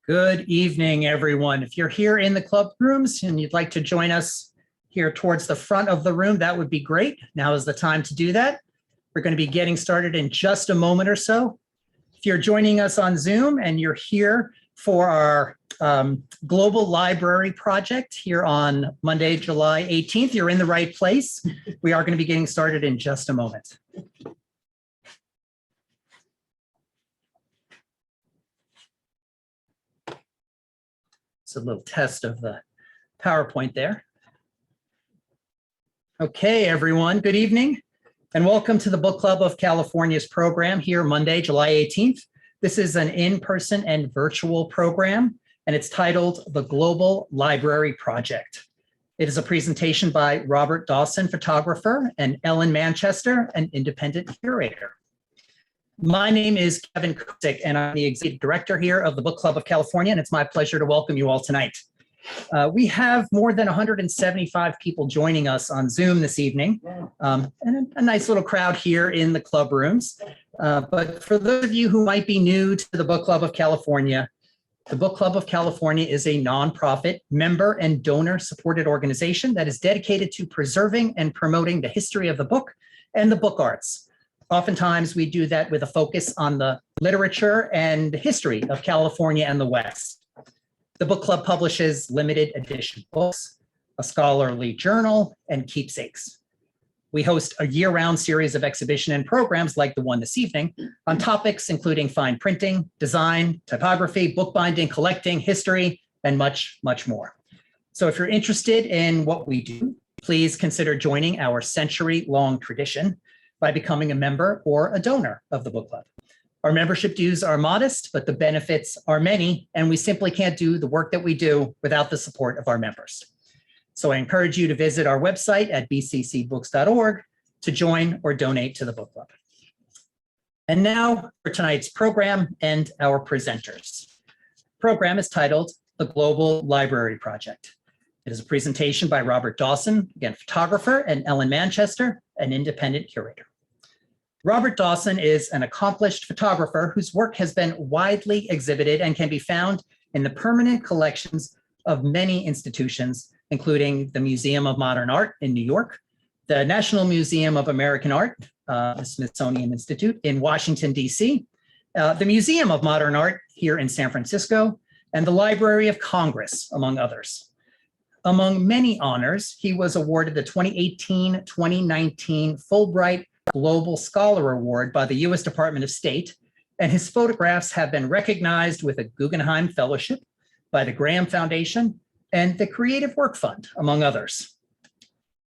Good evening, everyone. If you're here in the club rooms and you'd like to join us here towards the front of the room, that would be great. Now is the time to do that. We're going to be getting started in just a moment or so. If you're joining us on Zoom and you're here for our Global Library Project here on Monday, July 18th, you're in the right place. We are going to be getting started in just a moment. It's a little test of the PowerPoint there. Okay, everyone, good evening and welcome to the Book Club of California's program here Monday, July 18th. This is an in-person and virtual program, and it's titled The Global Library Project. It is a presentation by Robert Dawson, photographer, and Ellen Manchester, an independent curator. My name is Kevin Kusick, and I'm the executive director here of the Book Club of California, and it's my pleasure to welcome you all tonight. We have more than 175 people joining us on Zoom this evening, and a nice little crowd here in the club rooms. But for those of you who might be new to the Book Club of California, the Book Club of California is a nonprofit, member and donor-supported organization that is dedicated to preserving and promoting the history of the book and the book arts. Oftentimes, we do that with a focus on the literature and history of California and the West. The book club publishes limited edition books, a scholarly journal, and keepsakes. We host a year-round series of exhibition and programs like the one this evening on topics including fine printing, design, typography, bookbinding, collecting, history, and much, much more. So if you're interested in what we do, please consider joining our century-long tradition by becoming a member or a donor of the book club. Our membership dues are modest, but the benefits are many, and we simply can't do the work that we do without the support of our members. So I encourage you to visit our website at bccbooks.org to join or donate to the book club. And now for tonight's program and our presenters. The program is titled The Global Library Project. It is a presentation by Robert Dawson, again, photographer, and Ellen Manchester, an independent curator. Robert Dawson is an accomplished photographer whose work has been widely exhibited and can be found in the permanent collections of many institutions, including the Museum of Modern Art in New York, the National Museum of American Art, the Smithsonian Institute in Washington, D.C., the Museum of Modern Art here in San Francisco, and the Library of Congress, among others. Among many honors, he was awarded the 2018-2019 Fulbright Global Scholar Award by the U.S. Department of State, and his photographs have been recognized with a Guggenheim Fellowship by the Graham Foundation and the Creative Work Fund, among others.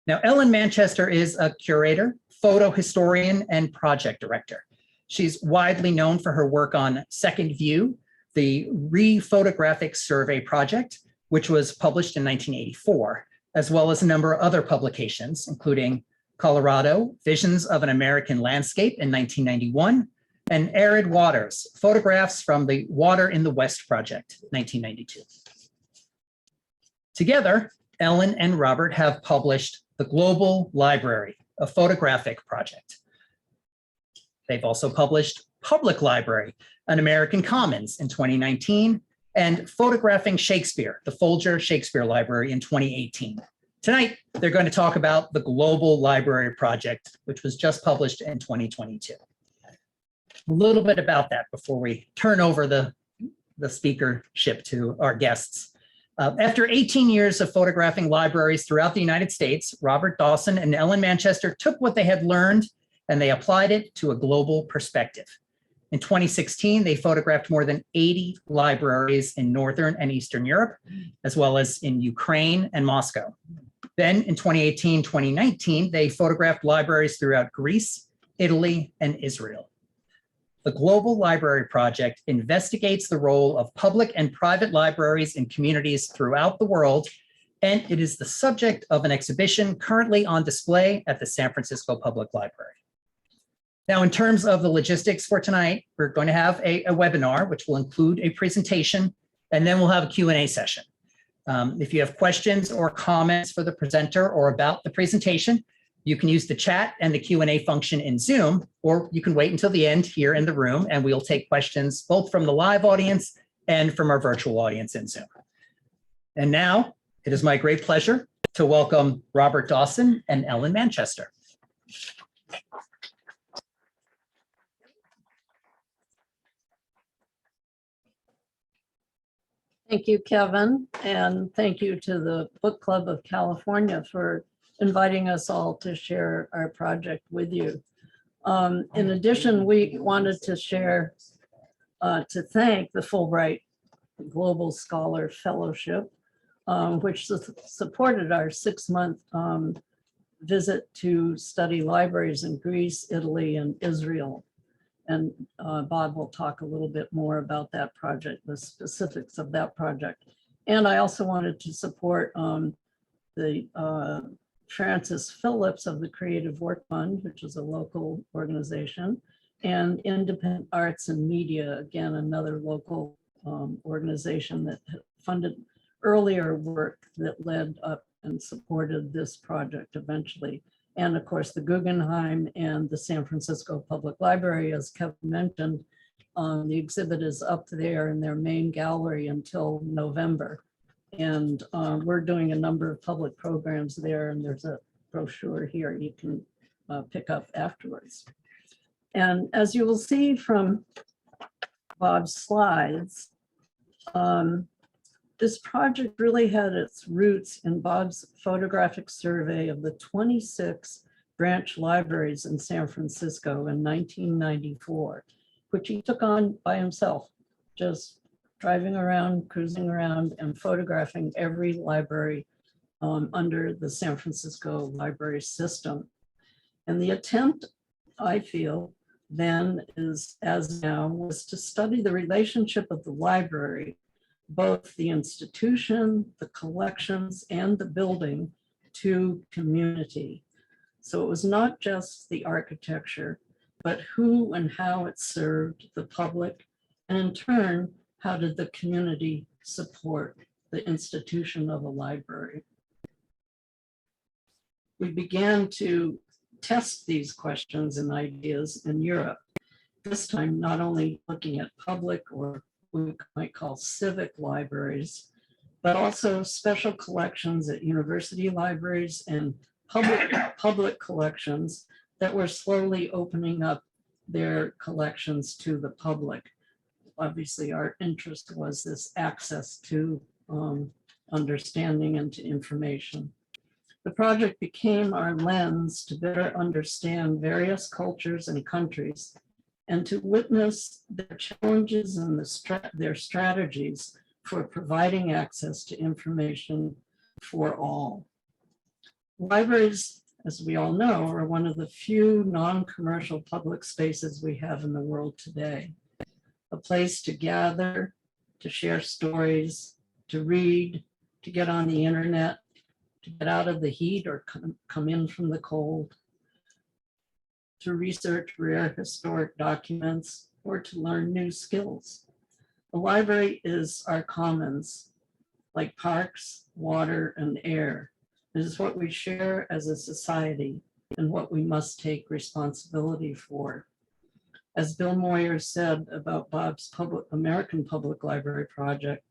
Now, Ellen Manchester is a curator, photo historian, and project director. She's widely known for her work on Second View, the Re-Photographic Survey Project, which was published in 1984, as well as a number of other publications, including Colorado, Visions of an American Landscape in 1991, and Arid Waters, Photographs from the Water in the West Project, 1992. Together, Ellen and Robert have published The Global Library, a photographic project. They've also published Public Library, an American Commons in 2019, and Photographing Shakespeare, the Folger Shakespeare Library in 2018. Tonight, they're going to talk about the Global Library Project, which was just published in 2022. A little bit about that before we turn over the speakership to our guests. After 18 years of photographing libraries throughout the United States, Robert Dawson and Ellen Manchester took what they had learned and they applied it to a global perspective. In 2016, they photographed more than 80 libraries in Northern and Eastern Europe, as well as in Ukraine and Moscow. Then in 2018-2019, they photographed libraries throughout Greece, Italy, and Israel. The Global Library Project investigates the role of public and private libraries in communities throughout the world, and it is the subject of an exhibition currently on display at the San Francisco Public Library. Now, in terms of the logistics for tonight, we're going to have a webinar, which will include a presentation, and then we'll have a Q&A session. If you have questions or comments for the presenter or about the presentation, You can use the chat and the Q&A function in Zoom, or you can wait until the end here in the room, and we'll take questions both from the live audience and from our virtual audience in Zoom. And now it is my great pleasure to welcome Robert Dawson and Ellen Manchester. Thank you, Kevin, and thank you to the Book Club of California for inviting us all to share our project with you. In addition, we wanted to share, to thank the Fulbright Global Scholar Fellowship, which supported our 6-month visit to study libraries in Greece, Italy, and Israel. And Bob will talk a little bit more about that project, the specifics of that project. And I also wanted to support the Francis Phillips of the Creative Work Fund, which is a local organization, and Independent Arts and Media, again, another local organization that funded earlier work that led up and supported this project eventually. And of course, the Guggenheim and the San Francisco Public Library, as Kevin mentioned, the exhibit is up there in their main gallery until November. And we're doing a number of public programs there, and there's a brochure here you can pick up afterwards. And as you will see from Bob's slides, this project really had its roots in Bob's photographic survey of the 26 branch libraries in San Francisco in 1994, which he took on by himself, just driving around, cruising around, and photographing every library under the San Francisco library system. And the attempt, I feel, then as now, was to study the relationship of the library, both the institution, the collections, and the building to community. So it was not just the architecture, but who and how it served the public, and in turn, how did the community support the institution of a library? We began to test these questions and ideas in Europe, this time not only looking at public or we might call civic libraries, but also special collections at university libraries and public collections that were slowly opening up their collections to the public. Obviously, our interest was this access to understanding and to information. The project became our lens to better understand various cultures and countries, and to witness their challenges and their strategies for providing access to information for all. Libraries, as we all know, are one of the few non-commercial public spaces we have in the world today. A place to gather, to share stories, to read, to get on the internet, to get out of the heat or come in from the cold, to research rare historic documents, or to learn new skills. The library is our commons, like parks, water, and air. It is what we share as a society and what we must take responsibility for. As Bill Moyer said about Bob's American Public Library project,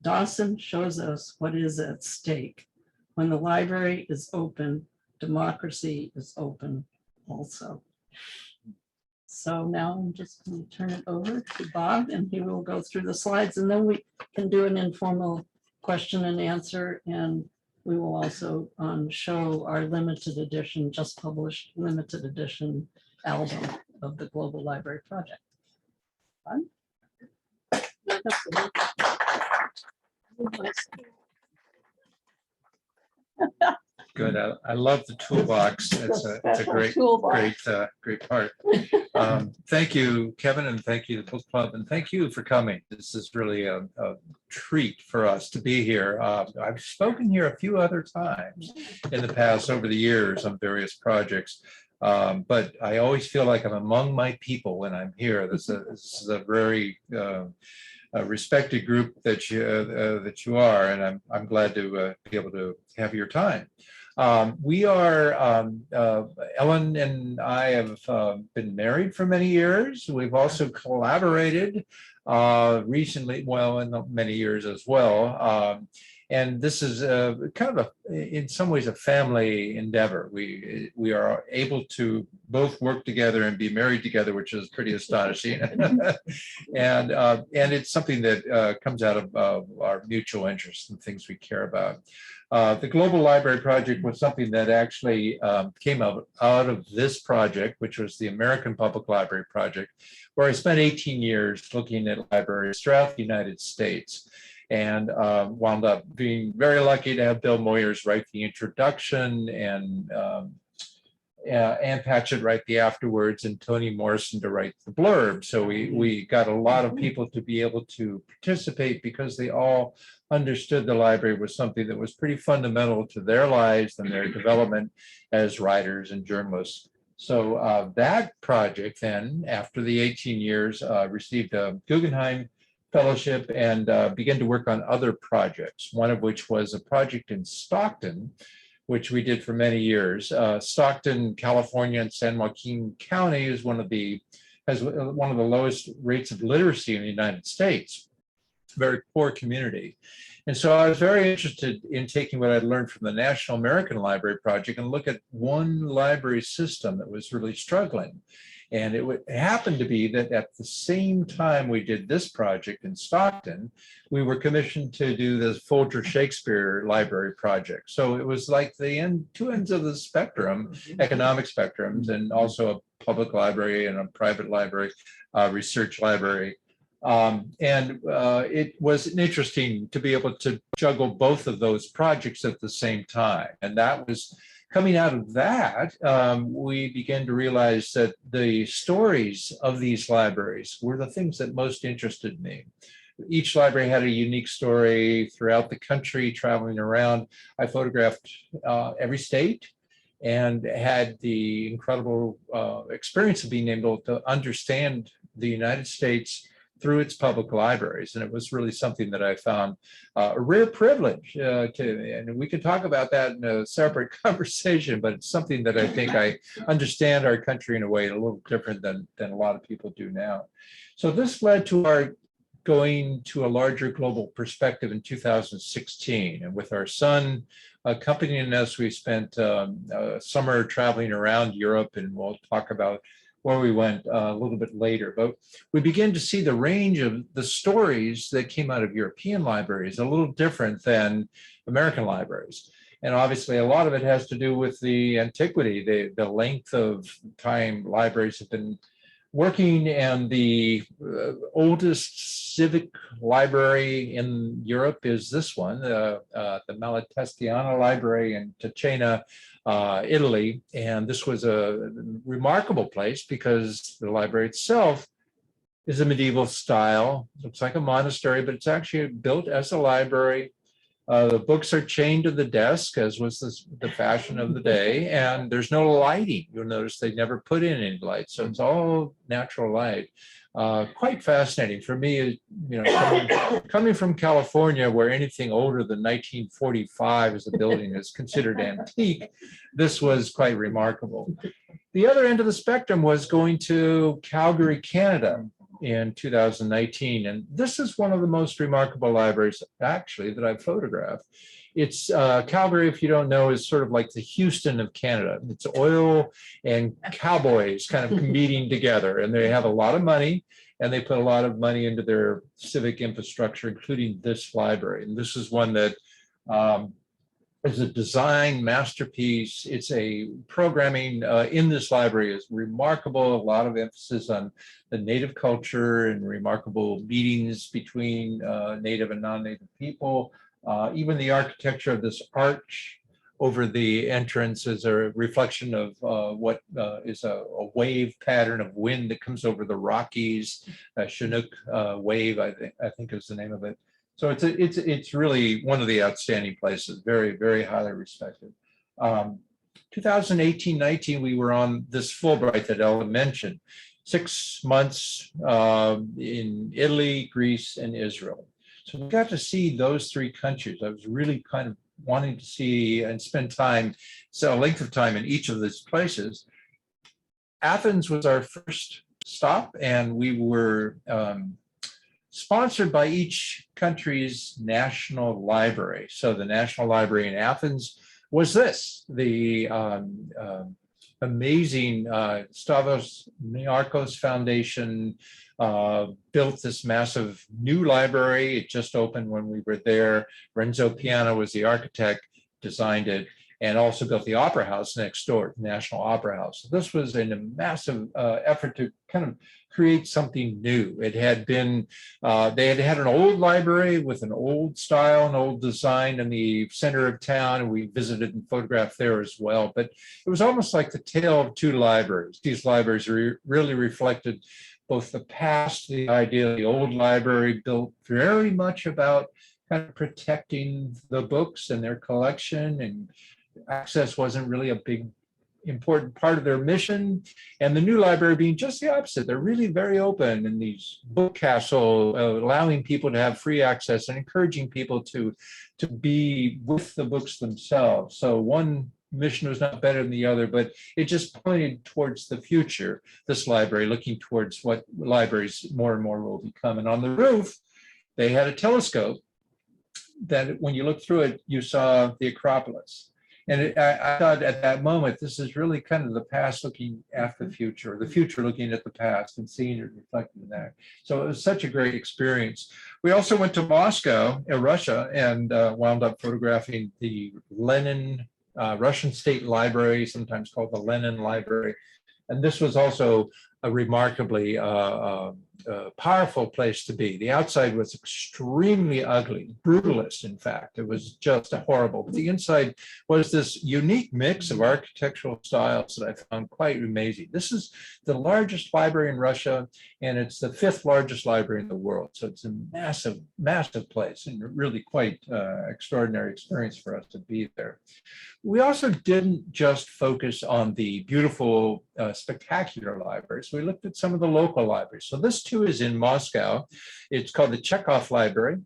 Dawson shows us what is at stake. When the library is open, democracy is open also. So now I'm just going to turn it over to Bob, and he will go through the slides, and then we can do an informal question and answer, and we will also show our limited edition, just published limited edition album of the Global Library Project. Good. I love the toolbox. It's a great part. Thank you, Kevin, and thank you, the Book Club, and thank you for coming. This is really a treat for us to be here. I've spoken here a few other times in the past over the years on various projects, but I always feel like I'm among my people when I'm here. This is a very respected group that you are, and I'm glad to be able to have your time. We are, Ellen and I have been married for many years. We've also collaborated recently, well, in many years as well. And this is kind of in some ways, a family endeavor. We are able to both work together and be married together, which is pretty astonishing. And it's something that comes out of our mutual interests and things we care about. The Global Library Project was something that actually came out of this project, which was the American Public Library Project, where I spent 18 years looking at libraries throughout the United States. And wound up being very lucky to have Bill Moyers write the introduction and Ann Patchett write the afterwards and Toni Morrison to write the blurb. So we got a lot of people to be able to participate because they all understood the library was something that was pretty fundamental to their lives and their development as writers and journalists. So that project then, after the 18 years, received a Guggenheim Fellowship and began to work on other projects, one of which was a project in Stockton, which we did for many years. Stockton, California, and San Joaquin County is has one of the lowest rates of literacy in the United States, very poor community. And so I was very interested in taking what I'd learned from the National American Library Project and look at one library system that was really struggling. And it happened to be that at the same time we did this project in Stockton, we were commissioned to do the Folger Shakespeare Library Project. So it was like the two ends of the spectrum, economic spectrums, and also a public library and a private library, research library. It was interesting to be able to juggle both of those projects at the same time. And that was coming out of that, we began to realize that the stories of these libraries were the things that most interested me. Each library had a unique story throughout the country, traveling around. I photographed every state and had the incredible experience of being able to understand the United States through its public libraries. And it was really something that I found a rare privilege and we could talk about that in a separate conversation, but it's something that I think I understand our country in a way a little different than a lot of people do now. So this led to our going to a larger global perspective in 2016. And with our son accompanying us, we spent a summer traveling around Europe, and we'll talk about where we went a little bit later. But we began to see the range of the stories that came out of European libraries, a little different than American libraries. And obviously, a lot of it has to do with the antiquity, the length of time libraries have been working, and the oldest civic library in Europe is this one, the Malatestiana Library in Ticino, Italy. And this was a remarkable place because the library itself is a medieval style. Looks like a monastery, but it's actually built as a library. The books are chained to the desk, as was the fashion of the day, and there's no lighting. You'll notice they never put in any light, so it's all natural light. Quite fascinating for me, coming from California, where anything older than 1945 as a building is considered antique. This was quite remarkable. The other end of the spectrum was going to Calgary, Canada, in 2019. And this is one of the most remarkable libraries, actually, that I've photographed. It's Calgary, if you don't know, is sort of like the Houston of Canada. It's oil and cowboys kind of meeting together, and they have a lot of money, and they put a lot of money into their civic infrastructure, including this library. And this is one that is a design masterpiece. It's a programming in this library is remarkable. A lot of emphasis on the Native culture and remarkable meetings between Native and non-Native people. Even the architecture of this arch over the entrance is a reflection of what is a wave pattern of wind that comes over the Rockies. Chinook wave, I think is the name of it. So it's really one of the outstanding places, very, very highly respected. 2018-19, we were on this Fulbright that Ellen mentioned, 6 months in Italy, Greece, and Israel. So we got to see those three countries. I was really kind of wanting to see and spend time, so a length of time in each of these places, Athens was our first stop, and we were sponsored by each country's national library. So the National Library in Athens was the amazing Stavros Niarchos Foundation built this massive new library. It just opened when we were there. Renzo Piano was the architect, designed it, and also built the Opera House next door, National Opera House. So this was a massive effort to kind of create something new. It had been, they had an old library with an old style and old design in the center of town, and we visited and photographed there as well. But it was almost like the tale of two libraries. These libraries really reflected both the past, the idea of the old library built very much about kind of protecting the books and their collection, and access wasn't really a big important part of their mission, and the new library being just the opposite. They're really very open in these book castle, allowing people to have free access and encouraging people to be with the books themselves. So one mission was not better than the other, but it just pointed towards the future, this library, looking towards what libraries more and more will become. And on the roof, they had a telescope that when you look through it, you saw the Acropolis. And I thought at that moment, this is really kind of the past looking at the future, or the future looking at the past and seeing it reflected in that. So it was such a great experience. We also went to Moscow, Russia, and wound up photographing the Lenin Russian State Library, sometimes called the Lenin Library. And this was also a remarkably powerful place to be. The outside was extremely ugly, brutalist, in fact. It was just horrible. But the inside was this unique mix of architectural styles that I found quite amazing. This is the largest library in Russia, and it's the 5th largest library in the world. So it's a massive, massive place, and really quite extraordinary experience for us to be there. We also didn't just focus on the beautiful, spectacular libraries. We looked at some of the local libraries. So this too is in Moscow. It's called the Chekhov Library.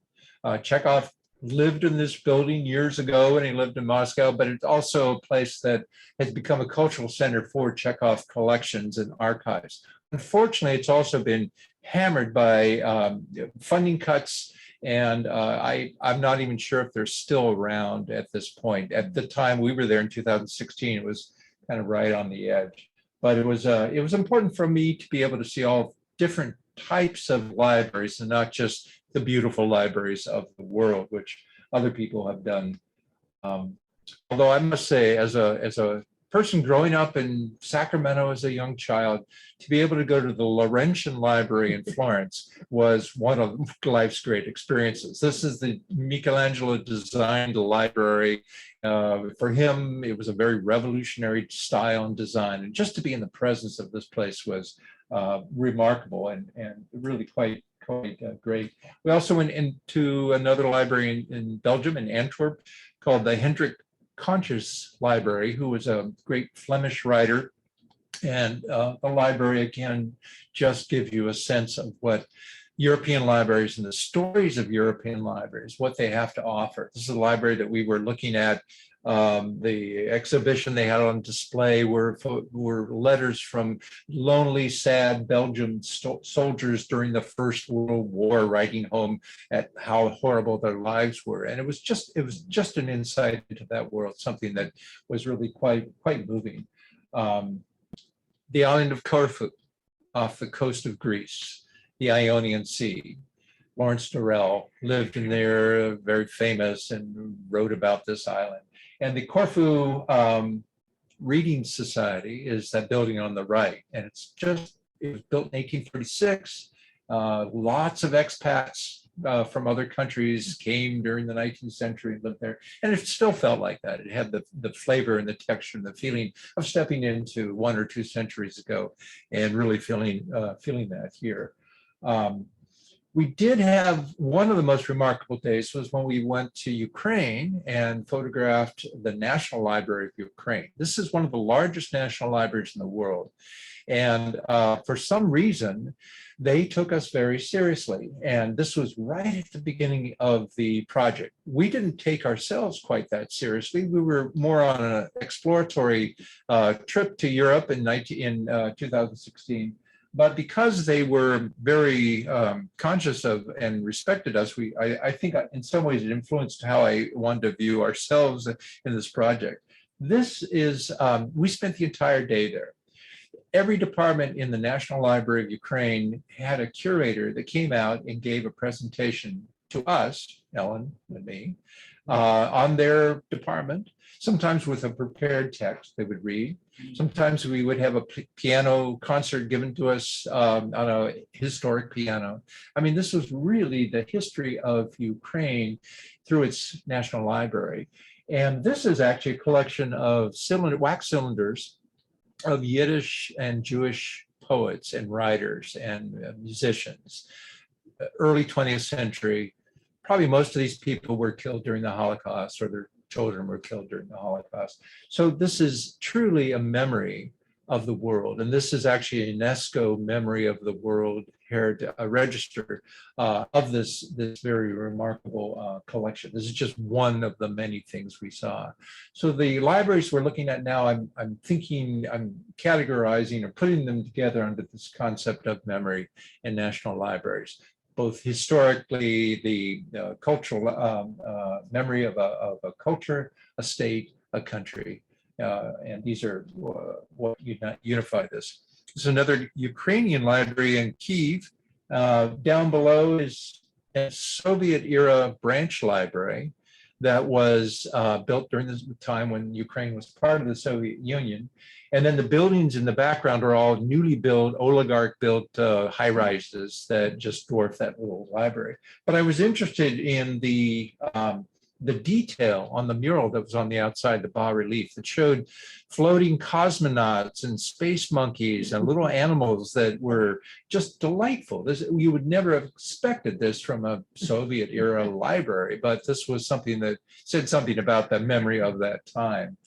Chekhov lived in this building years ago, and he lived in Moscow, but it's also a place that has become a cultural center for Chekhov collections and archives. Unfortunately, it's also been hammered by funding cuts, and I'm not even sure if they're still around at this point. At the time we were there in 2016, it was kind of right on the edge. But it was important for me to be able to see all different types of libraries and not just the beautiful libraries of the world, which other people have done. Although I must say, as a person growing up in Sacramento as a young child, to be able to go to the Laurentian Library in Florence was one of life's great experiences. This is the Michelangelo designed library. For him, it was a very revolutionary style and design. And just to be in the presence of this place was remarkable and really quite great. We also went into another library in Belgium, in Antwerp, called the Hendrik Conscious Library, who was a great Flemish writer. And the library, again, just gives you a sense of what European libraries and the stories of European libraries, what they have to offer. This is a library that we were looking at. The exhibition they had on display were letters from lonely, sad Belgian soldiers during the First World War, writing home at how horrible their lives were. And it was just an insight into that world, something that was really quite moving. The island of Corfu, off the coast of Greece, the Ionian Sea. Lawrence Durrell lived in there, very famous, and wrote about this island. And the Corfu Reading Society is that building on the right. And it was built in 1836. Lots of expats from other countries came during the 19th century and lived there. And it still felt like that. It had the flavor and the texture and the feeling of stepping into 1 or 2 centuries ago and really feeling that here. We did have one of the most remarkable days was when we went to Ukraine and photographed the National Library of Ukraine. This is one of the largest national libraries in the world. And for some reason, they took us very seriously. And this was right at the beginning of the project. We didn't take ourselves quite that seriously. We were more on an exploratory trip to Europe in 2016. But because they were very conscious of and respected us, I think in some ways it influenced how I wanted to view ourselves in this project. This is, we spent the entire day there. Every department in the National Library of Ukraine had a curator that came out and gave a presentation to us, Ellen and me, on their department, sometimes with a prepared text they would read. Sometimes we would have a piano concert given to us on a historic piano. I mean, this was really the history of Ukraine through its National Library. And this is actually a collection of wax cylinders of Yiddish and Jewish poets and writers and musicians. Early 20th century, probably most of these people were killed during the Holocaust, or their children were killed during the Holocaust. So this is truly a memory of the world. And this is actually a UNESCO Memory of the World Register of this very remarkable collection. This is just one of the many things we saw. So the libraries we're looking at now, I'm categorizing or putting them together under this concept of memory in national libraries. Both historically, the cultural memory of a culture, a state, a country. And these are what unify this. There's another Ukrainian library in Kyiv. Down below is a Soviet era branch library that was built during the time when Ukraine was part of the Soviet Union. And then the buildings in the background are all newly built, oligarch-built high rises that just dwarf that little library. But I was interested in the detail on the mural that was on the outside, the bas-relief, that showed floating cosmonauts and space monkeys and little animals that were just delightful. You would never have expected this from a Soviet era library, but this was something that said something about the memory of that time.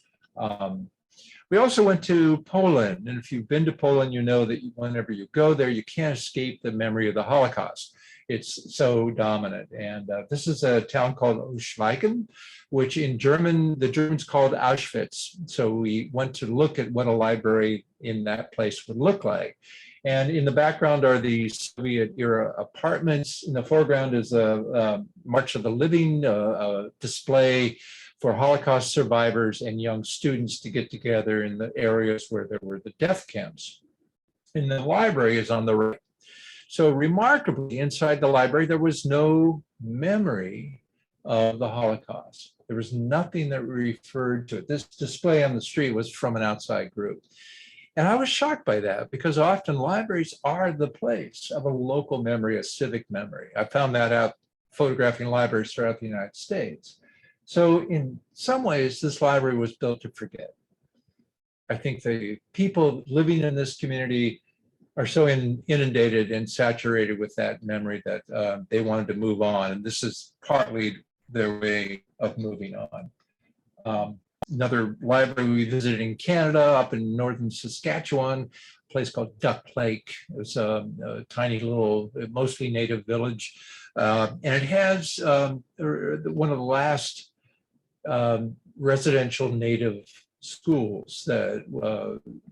We also went to Poland, and if you've been to Poland, you know that whenever you go there, you can't escape the memory of the Holocaust. It's so dominant. And this is a town called Oświęcim, which in German, the Germans called Auschwitz. So we went to look at what a library in that place would look like. And in the background are the Soviet era apartments. In the foreground is a March of the Living display for Holocaust survivors and young students to get together in the areas where there were the death camps. And the library is on the right. So remarkably, inside the library, there was no memory of the Holocaust. There was nothing that referred to it. This display on the street was from an outside group. And I was shocked by that because often libraries are the place of a local memory, a civic memory. I found that out photographing libraries throughout the United States. So in some ways, this library was built to forget. I think the people living in this community are so inundated and saturated with that memory that they wanted to move on. And this is partly their way of moving on. Another library we visited in Canada, up in northern Saskatchewan, a place called Duck Lake. It was a tiny little, mostly native village. And it has one of the last residential native schools that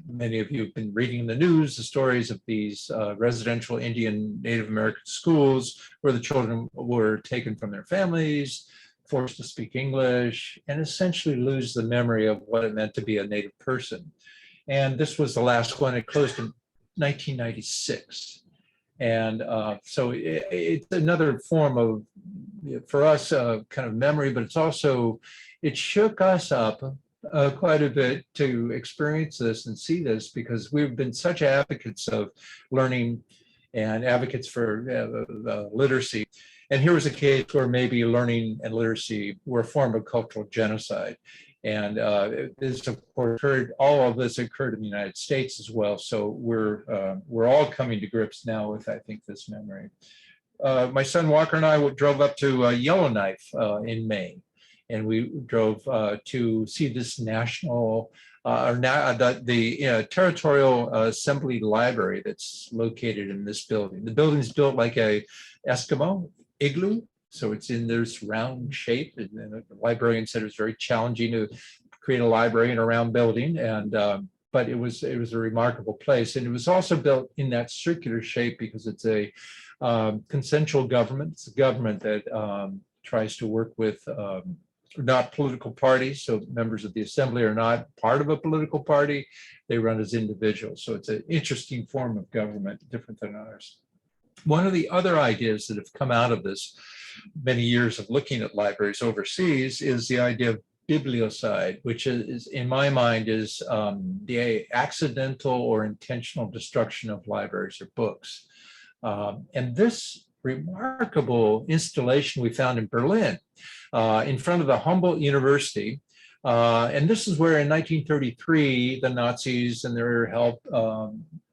many of you have been reading in the news, the stories of these residential Indian Native American schools where the children were taken from their families, forced to speak English, and essentially lose the memory of what it meant to be a Native person. And this was the last one. It closed in 1996. And so it's another form of, for us, kind of memory, but it's also, it shook us up quite a bit to experience this and see this because we've been such advocates of learning and advocates for literacy. And here was a case where maybe learning and literacy were a form of cultural genocide. And this, of course, all of this occurred in the United States as well. So we're all coming to grips now with, I think, this memory. My son Walker and I drove up to Yellowknife in May. And we drove to see this national or now the Territorial Assembly Library that's located in this building. The building's built like a Eskimo igloo, so it's in this round shape. And the librarian said it was very challenging to create a library in a round building, and but it was a remarkable place. And it was also built in that circular shape because it's a consensual government. It's a government that tries to work with not political parties, so members of the assembly are not part of a political party. They run as individuals. So it's an interesting form of government, different than ours. One of the other ideas that have come out of this many years of looking at libraries overseas is the idea of bibliocide, which is, in my mind, is the accidental or intentional destruction of libraries or books. And this remarkable installation we found in Berlin, in front of the Humboldt University. And this is where in 1933, the Nazis and their help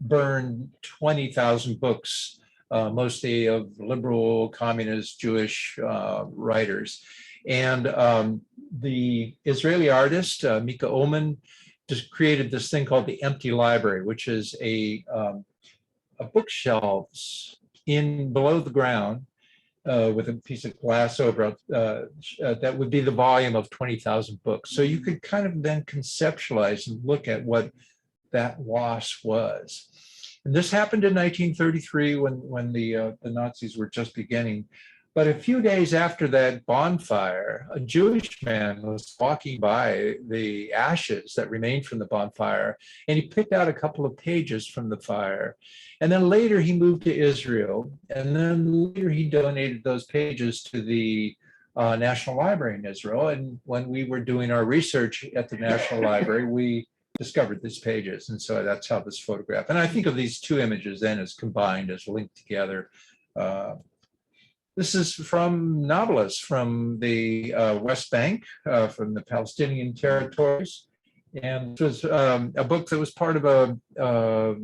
burned 20,000 books, mostly of liberal, communist, Jewish writers. And the Israeli artist, Mika Oman, just created this thing called the empty library, which is a bookshelves in below the ground, with a piece of glass over it, that would be the volume of 20,000 books. So you could kind of then conceptualize and look at what that loss was. And this happened in 1933 when the Nazis were just beginning. But a few days after that bonfire, a Jewish man was walking by the ashes that remained from the bonfire, and he picked out a couple of pages from the fire. And then later he moved to Israel, and then later he donated those pages to the National Library in Israel. And when we were doing our research at the National Library, we discovered these pages. And so that's how this photograph, and I think of these two images then as combined, as linked together. This is from Nablus, from the West Bank, from the Palestinian territories. And it was a book that was part of a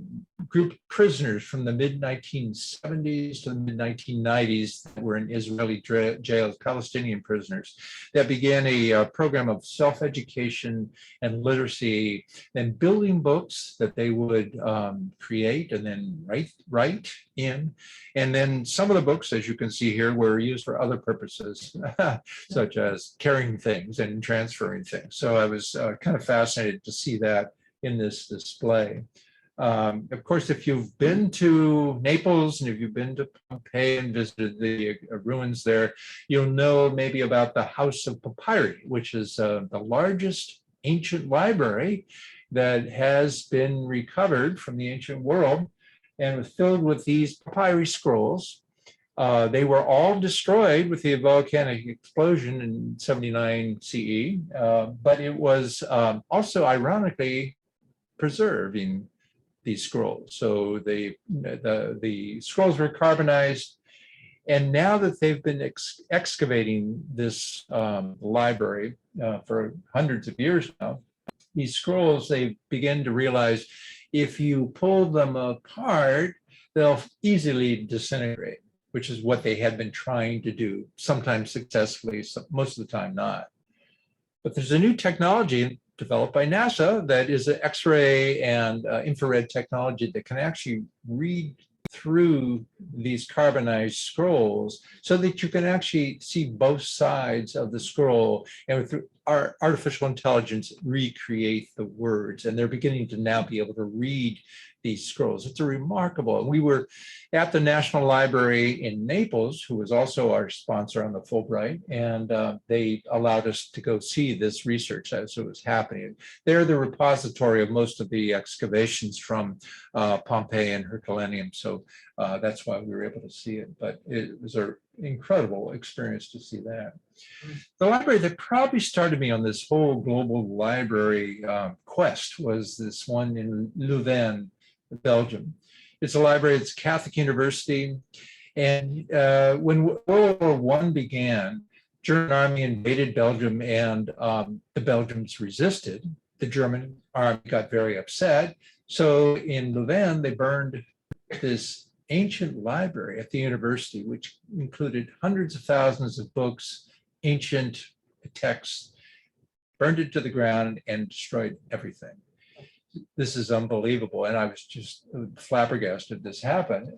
group of prisoners from the mid-1970s to the mid-1990s that were in Israeli jails, Palestinian prisoners, that began a program of self-education and literacy, and building books that they would create and then write in. And then some of the books, as you can see here, were used for other purposes, such as carrying things and transferring things. So I was kind of fascinated to see that in this display. Of course, if you've been to Naples and if you've been to Pompeii and visited the ruins there, you'll know maybe about the House of Papyri, which is the largest ancient library that has been recovered from the ancient world and was filled with these papyri scrolls. They were all destroyed with the volcanic explosion in 79 CE, but it was also ironically preserving these scrolls. So the scrolls were carbonized, and now that they've been excavating this library for hundreds of years now, these scrolls, they begin to realize if you pull them apart, they'll easily disintegrate, which is what they had been trying to do, sometimes successfully, most of the time not. But there's a new technology developed by NASA that is an X-ray and infrared technology that can actually read through these carbonized scrolls so that you can actually see both sides of the scroll, and with our artificial intelligence recreate the words. And they're beginning to now be able to read these scrolls. It's a remarkable. And we were at the National Library in Naples, who was also our sponsor on the Fulbright, and they allowed us to go see this research as it was happening. They're the repository of most of the excavations from Pompeii and Herculaneum, so that's why we were able to see it. But it was an incredible experience to see that. The library that probably started me on this whole global library quest was this one in Leuven, Belgium. It's a library, it's a Catholic university. And when World War I began, German army invaded Belgium, and the Belgians resisted. The German army got very upset. So in Leuven, they burned this ancient library at the university, which included hundreds of thousands of books, ancient texts. burned it to the ground and destroyed everything. This is unbelievable. And I was just flabbergasted this happened.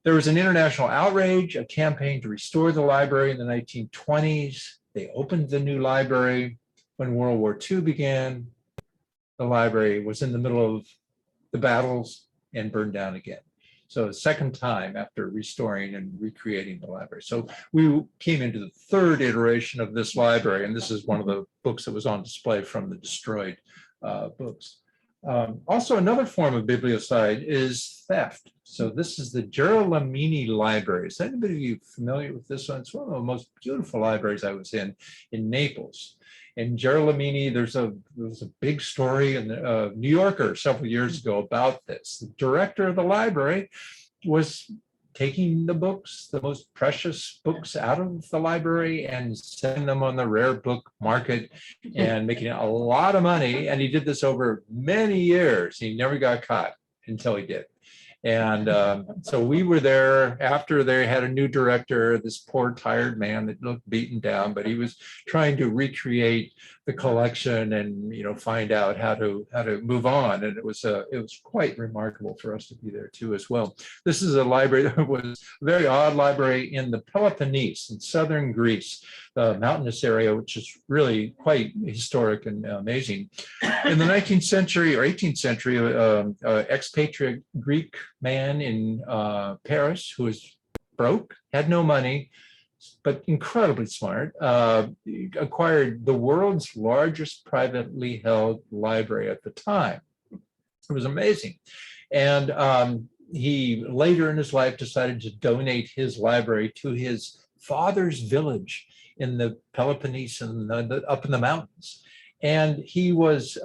There was an international outrage, a campaign to restore the library in the 1920s. They opened the new library. When World War II began, the library was in the middle of the battles and burned down again. So a second time after restoring and recreating the library. So we came into the third iteration of this library, and this is one of the books that was on display from the destroyed books. Also, another form of bibliocide is theft. So this is the Girolomini Library. Is anybody of you familiar with this one? It's one of the most beautiful libraries I was in Naples. In Girolomini, there was a big story in the New Yorker several years ago about this. The director of the library was taking the books, the most precious books out of the library and selling them on the rare book market and making a lot of money. And he did this over many years. He never got caught until he did. And so we were there after they had a new director, this poor tired man that looked beaten down, but he was trying to recreate the collection and, you know, find out how to move on. And it was quite remarkable for us to be there too as well. This is a library that was a very odd library in the Peloponnese in southern Greece, the mountainous area, which is really quite historic and amazing. In the 19th century or 18th century, expatriate Greek man in Paris who was broke, had no money, but incredibly smart, acquired the world's largest privately held library at the time. It was amazing. And he later in his life decided to donate his library to his father's village in the Peloponnese and up in the mountains. And he was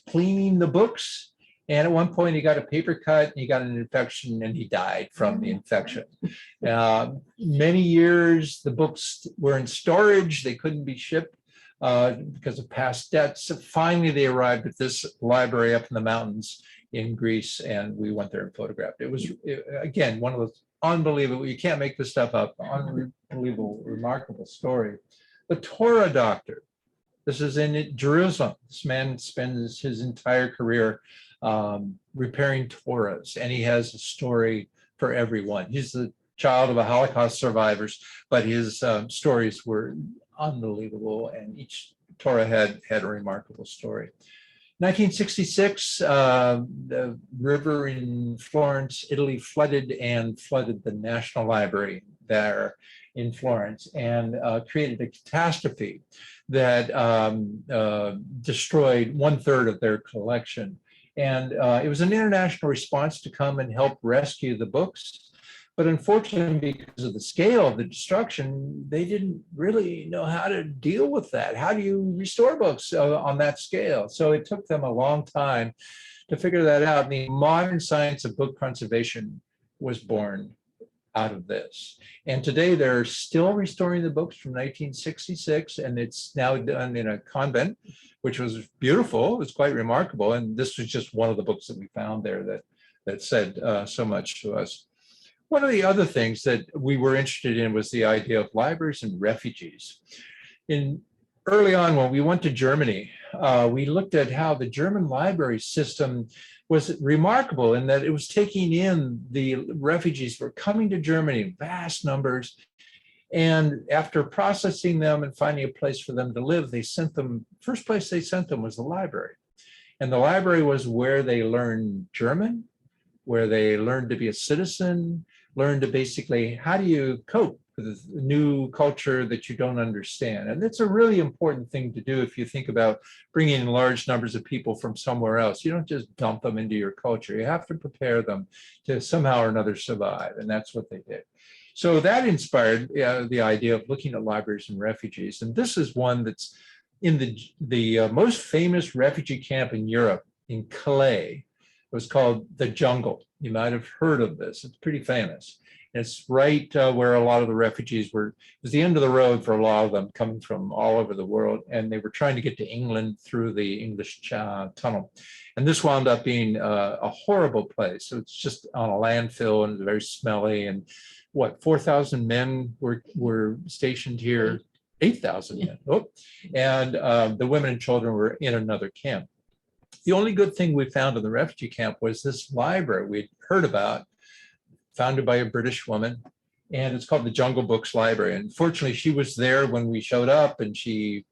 cleaning the books. And at one point he got a paper cut and he got an infection and he died from the infection. Many years, the books were in storage. They couldn't be shipped because of past debts. So finally, they arrived at this library up in the mountains in Greece, and we went there and photographed. It was, again, one of those unbelievable, you can't make this stuff up, unbelievable, remarkable story. The Torah doctor. This is in Jerusalem. This man spends his entire career repairing Torahs, and he has a story for everyone. He's the child of a Holocaust survivors, but his stories were unbelievable, and each Torah had a remarkable story. 1966, the river in Florence, Italy flooded the National Library there in Florence and created a catastrophe that destroyed 1/3 of their collection. And it was an international response to come and help rescue the books. But unfortunately, because of the scale of the destruction, they didn't really know how to deal with that. How do you restore books on that scale? So it took them a long time to figure that out. And the modern science of book conservation was born out of this. And today they're still restoring the books from 1966, and it's now done in a convent, which was beautiful. It was quite remarkable. And this was just one of the books that we found there that said so much to us. One of the other things that we were interested in was the idea of libraries and refugees. Early on, when we went to Germany, we looked at how the German library system was remarkable in that it was taking in the refugees who were coming to Germany in vast numbers. And after processing them and finding a place for them to live, they sent them, first place they sent them was the library. And the library was where they learned German, where they learned to be a citizen, learned to basically, how do you cope with a new culture that you don't understand? And that's a really important thing to do if you think about bringing in large numbers of people from somewhere else. You don't just dump them into your culture. You have to prepare them to somehow or another survive. And that's what they did. So that inspired the idea of looking at libraries and refugees. And this is one that's in the most famous refugee camp in Europe, in Calais. It was called the Jungle. You might have heard of this. It's pretty famous. It's right where a lot of the refugees were. It was the end of the road for a lot of them coming from all over the world. And they were trying to get to England through the English tunnel. And this wound up being a horrible place. So it's just on a landfill and it's very smelly. And 4,000 men were stationed here. 8,000 men. Oh, and the women and children were in another camp. The only good thing we found in the refugee camp was this library we'd heard about, founded by a British woman, and it's called the Jungle Books Library. And fortunately, she was there when we showed up, and she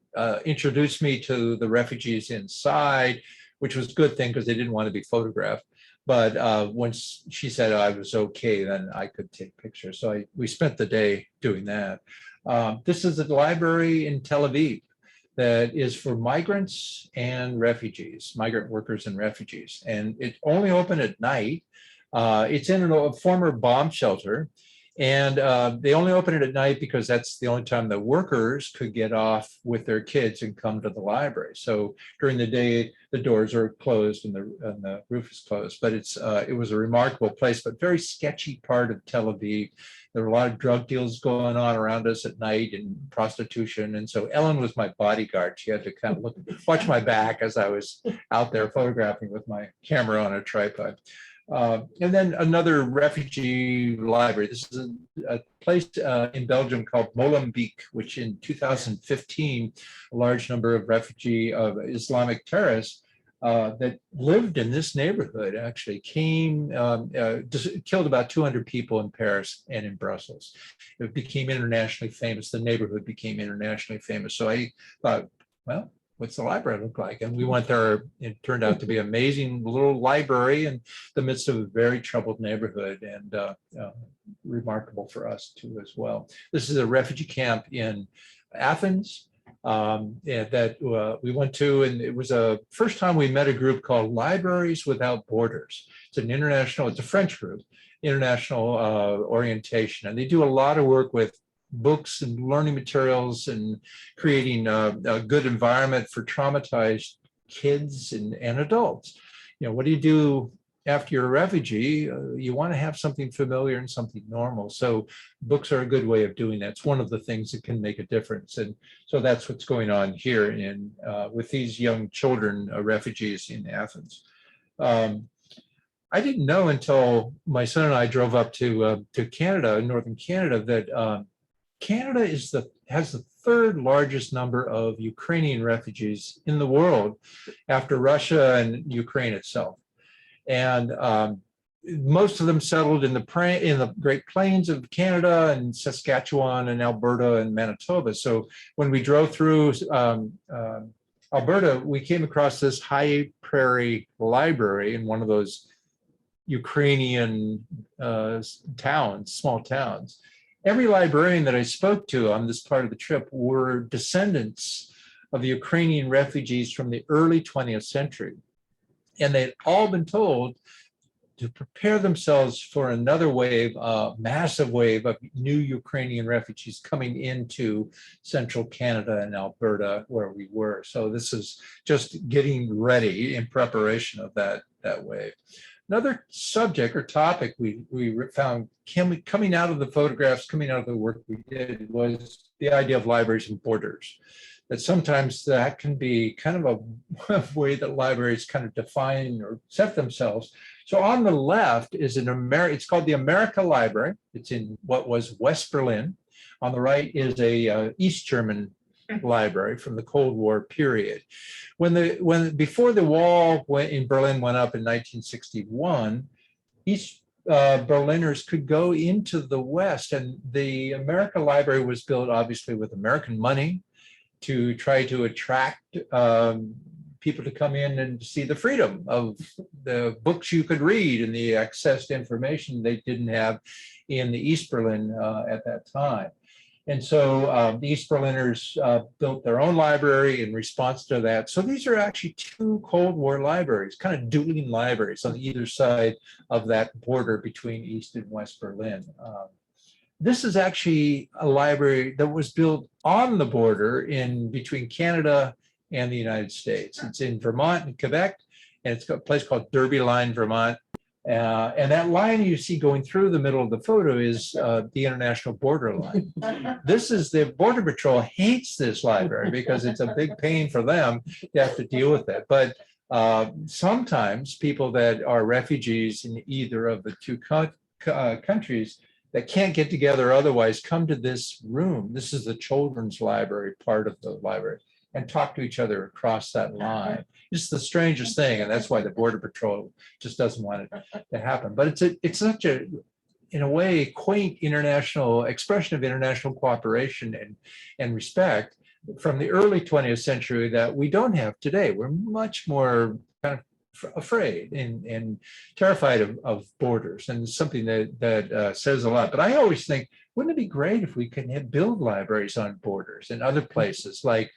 introduced me to the refugees inside, which was a good thing because they didn't want to be photographed. But once she said I was okay, then I could take pictures. So we spent the day doing that. This is a library in Tel Aviv that is for migrants and refugees, migrant workers and refugees. And it only open at night. It's in a former bomb shelter. And they only open it at night because that's the only time the workers could get off with their kids and come to the library. So during the day, the doors are closed and the roof is closed. But it was a remarkable place, but very sketchy part of Tel Aviv. There were a lot of drug deals going on around us at night and prostitution. And so Ellen was my bodyguard. She had to kind of watch my back as I was out there photographing with my camera on a tripod. And then another refugee library. This is a place in Belgium called Molenbeek, which in 2015, a large number of refugee Islamic terrorists that lived in this neighborhood actually came, killed about 200 people in Paris and in Brussels. It became internationally famous. The neighborhood became internationally famous. So I thought, well, what's the library look like? And we went there. It turned out to be an amazing little library in the midst of a very troubled neighborhood, and remarkable for us too as well. This is a refugee camp in Athens that we went to, and it was a first time we met a group called Libraries Without Borders. It's a French group, international orientation, and they do a lot of work with books and learning materials and creating a good environment for traumatized kids and adults. You know, what do you do after you're a refugee? You want to have something familiar and something normal. So books are a good way of doing that. It's one of the things that can make a difference. And so that's what's going on here with these young children, refugees in Athens. I didn't know until my son and I drove up to Canada, northern Canada, that Canada has the third largest number of Ukrainian refugees in the world after Russia and Ukraine itself. And most of them settled in the Great Plains of Canada and Saskatchewan and Alberta and Manitoba. So when we drove through Alberta, we came across this high prairie library in one of those Ukrainian small towns. Every librarian that I spoke to on this part of the trip were descendants of the Ukrainian refugees from the early 20th century. And they'd all been told to prepare themselves for another wave, a massive wave of new Ukrainian refugees coming into central Canada and Alberta where we were. So this is just getting ready in preparation of that wave. Another subject or topic we found coming out of the photographs, coming out of the work we did, was the idea of libraries and borders. That sometimes that can be kind of a way that libraries kind of define or set themselves. So on the left is it's called the America Library. It's in what was West Berlin. On the right is a East German library from the Cold War period. Before the wall in Berlin went up in 1961, East Berliners could go into the West, and the America Library was built obviously with American money to try to attract people to come in and see the freedom of the books you could read and the access to information they didn't have in the East Berlin at that time. And so the East Berliners built their own library in response to that. So these are actually two Cold War libraries, kind of dueling libraries on either side of that border between East and West Berlin. This is actually a library that was built on the border between Canada and the United States. It's in Vermont and Quebec, and it's got a place called Derby Line, Vermont. And that line you see going through the middle of the photo is the international border line. The Border Patrol hates this library because it's a big pain for them to have to deal with it. But sometimes people that are refugees in either of the two countries that can't get together otherwise come to this room. This is the children's library, part of the library, and talk to each other across that line. It's the strangest thing, and that's why the Border Patrol just doesn't want it to happen. But it's such a, in a way, quaint international expression of international cooperation and respect from the early 20th century that we don't have today. We're much more kind of afraid and terrified of borders, and it's something that says a lot. But I always think, wouldn't it be great if we could build libraries on borders in other places, like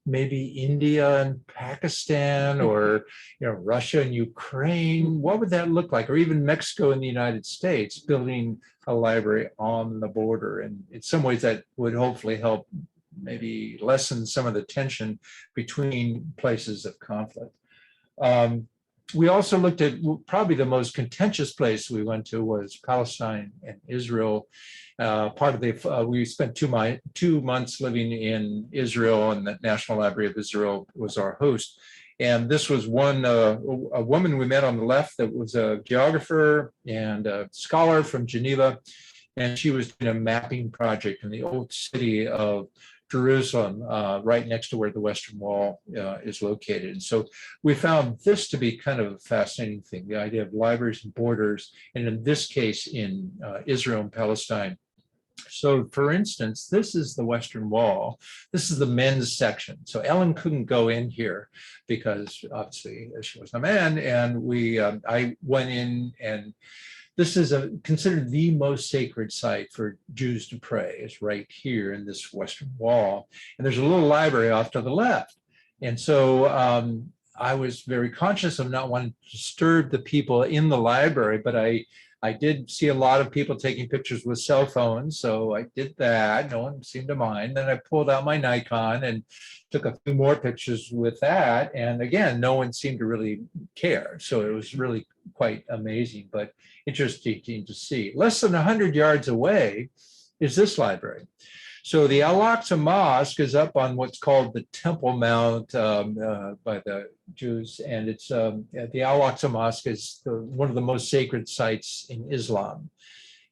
maybe India and Pakistan, or Russia and Ukraine? What would that look like? Or even Mexico and the United States, building a library on the border. And in some ways that would hopefully help maybe lessen some of the tension between places of conflict. We also looked at probably the most contentious place we went to was Palestine and Israel. We spent 2 months living in Israel, and the National Library of Israel was our host. And this was a woman we met on the left that was a geographer and a scholar from Geneva. And she was doing a mapping project in the old city of Jerusalem, right next to where the Western Wall is located. And so we found this to be kind of a fascinating thing, the idea of libraries and borders, and in this case in Israel and Palestine. So for instance, this is the Western Wall. This is the men's section. So Ellen couldn't go in here because obviously she was a man, and I went in, and this is considered the most sacred site for Jews to pray, is right here in this Western Wall. And there's a little library off to the left. And so I was very conscious of not wanting to disturb the people in the library, but I did see a lot of people taking pictures with cell phones, so I did that. No one seemed to mind. Then I pulled out my Nikon and took a few more pictures with that. And again, no one seemed to really care. So it was really quite amazing, but interesting to see. Less than 100 yards away is this library. So the Al-Aqsa Mosque is up on what's called the Temple Mount by the Jews, and it's the Al-Aqsa Mosque is one of the most sacred sites in Islam,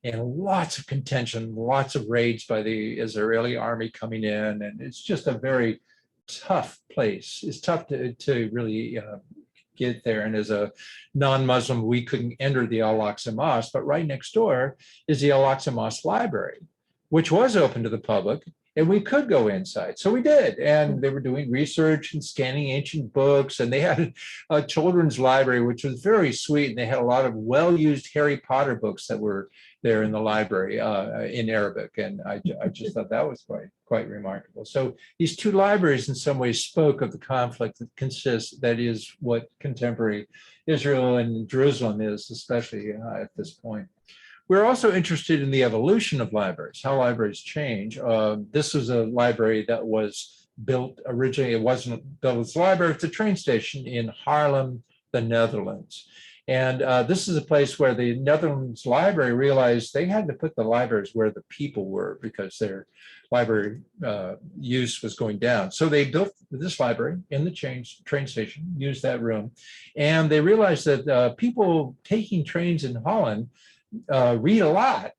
and lots of contention, lots of raids by the Israeli army coming in, and it's just a very tough place. It's tough to really get there, and as a non-Muslim, we couldn't enter the Al-Aqsa Mosque, but right next door is the Al-Aqsa Mosque Library, which was open to the public, and we could go inside. So we did, and they were doing research and scanning ancient books, and they had a children's library, which was very sweet, and they had a lot of well-used Harry Potter books that were there in the library in Arabic, and I just thought that was quite remarkable. So these two libraries in some ways spoke of the conflict that is what contemporary Israel and Jerusalem is, especially at this point. We're also interested in the evolution of libraries, how libraries change. This was a library that was built originally, it wasn't built as a library, it's a train station in Haarlem, the Netherlands. And this is a place where the Netherlands Library realized they had to put the libraries where the people were because their library use was going down. So they built this library in the train station, used that room, and they realized that people taking trains in Holland read a lot,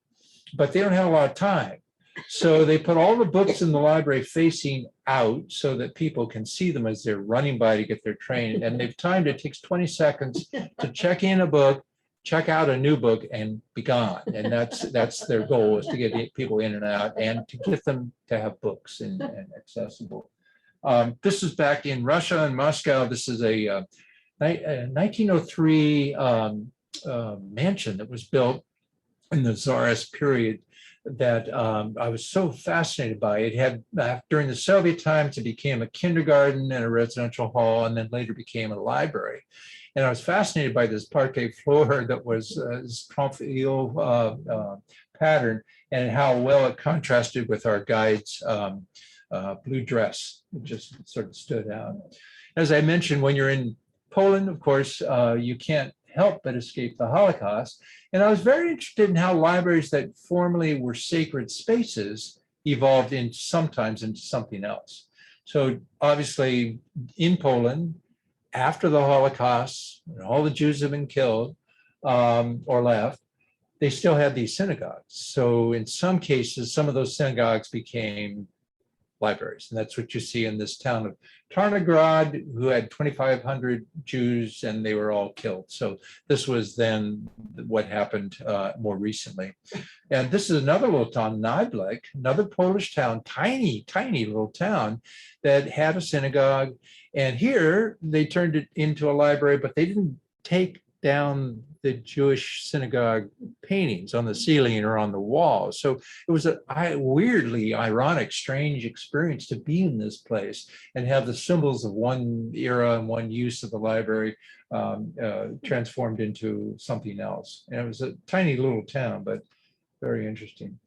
but they don't have a lot of time. So they put all the books in the library facing out so that people can see them as they're running by to get their train. And they've timed it takes 20 seconds to check in a book, check out a new book, and be gone. And that's their goal, is to get people in and out and to get them to have books and accessible. This is back in Russia, in Moscow. This is a 1903 mansion that was built in the Tsarist period that I was so fascinated by. It had, during the Soviet times, it became a kindergarten and a residential hall, and then later became a library. And I was fascinated by this parquet floor that was this profile pattern, and how well it contrasted with our guide's blue dress. It just sort of stood out. As I mentioned, when you're in Poland, of course, you can't help but escape the Holocaust. And I was very interested in how libraries that formerly were sacred spaces evolved sometimes into something else. So obviously in Poland, after the Holocaust, when all the Jews have been killed or left, they still had these synagogues. So in some cases, some of those synagogues became libraries. And that's what you see in this town of Tarnograd, who had 2,500 Jews, and they were all killed. So this was then what happened more recently. And this is another little town, Nablek, another Polish town, tiny, tiny little town that had a synagogue. And here they turned it into a library, but they didn't take down the Jewish synagogue paintings on the ceiling or on the wall. So it was a weirdly ironic, strange experience to be in this place and have the symbols of one era and one use of the library transformed into something else. And it was a tiny little town, but very interesting.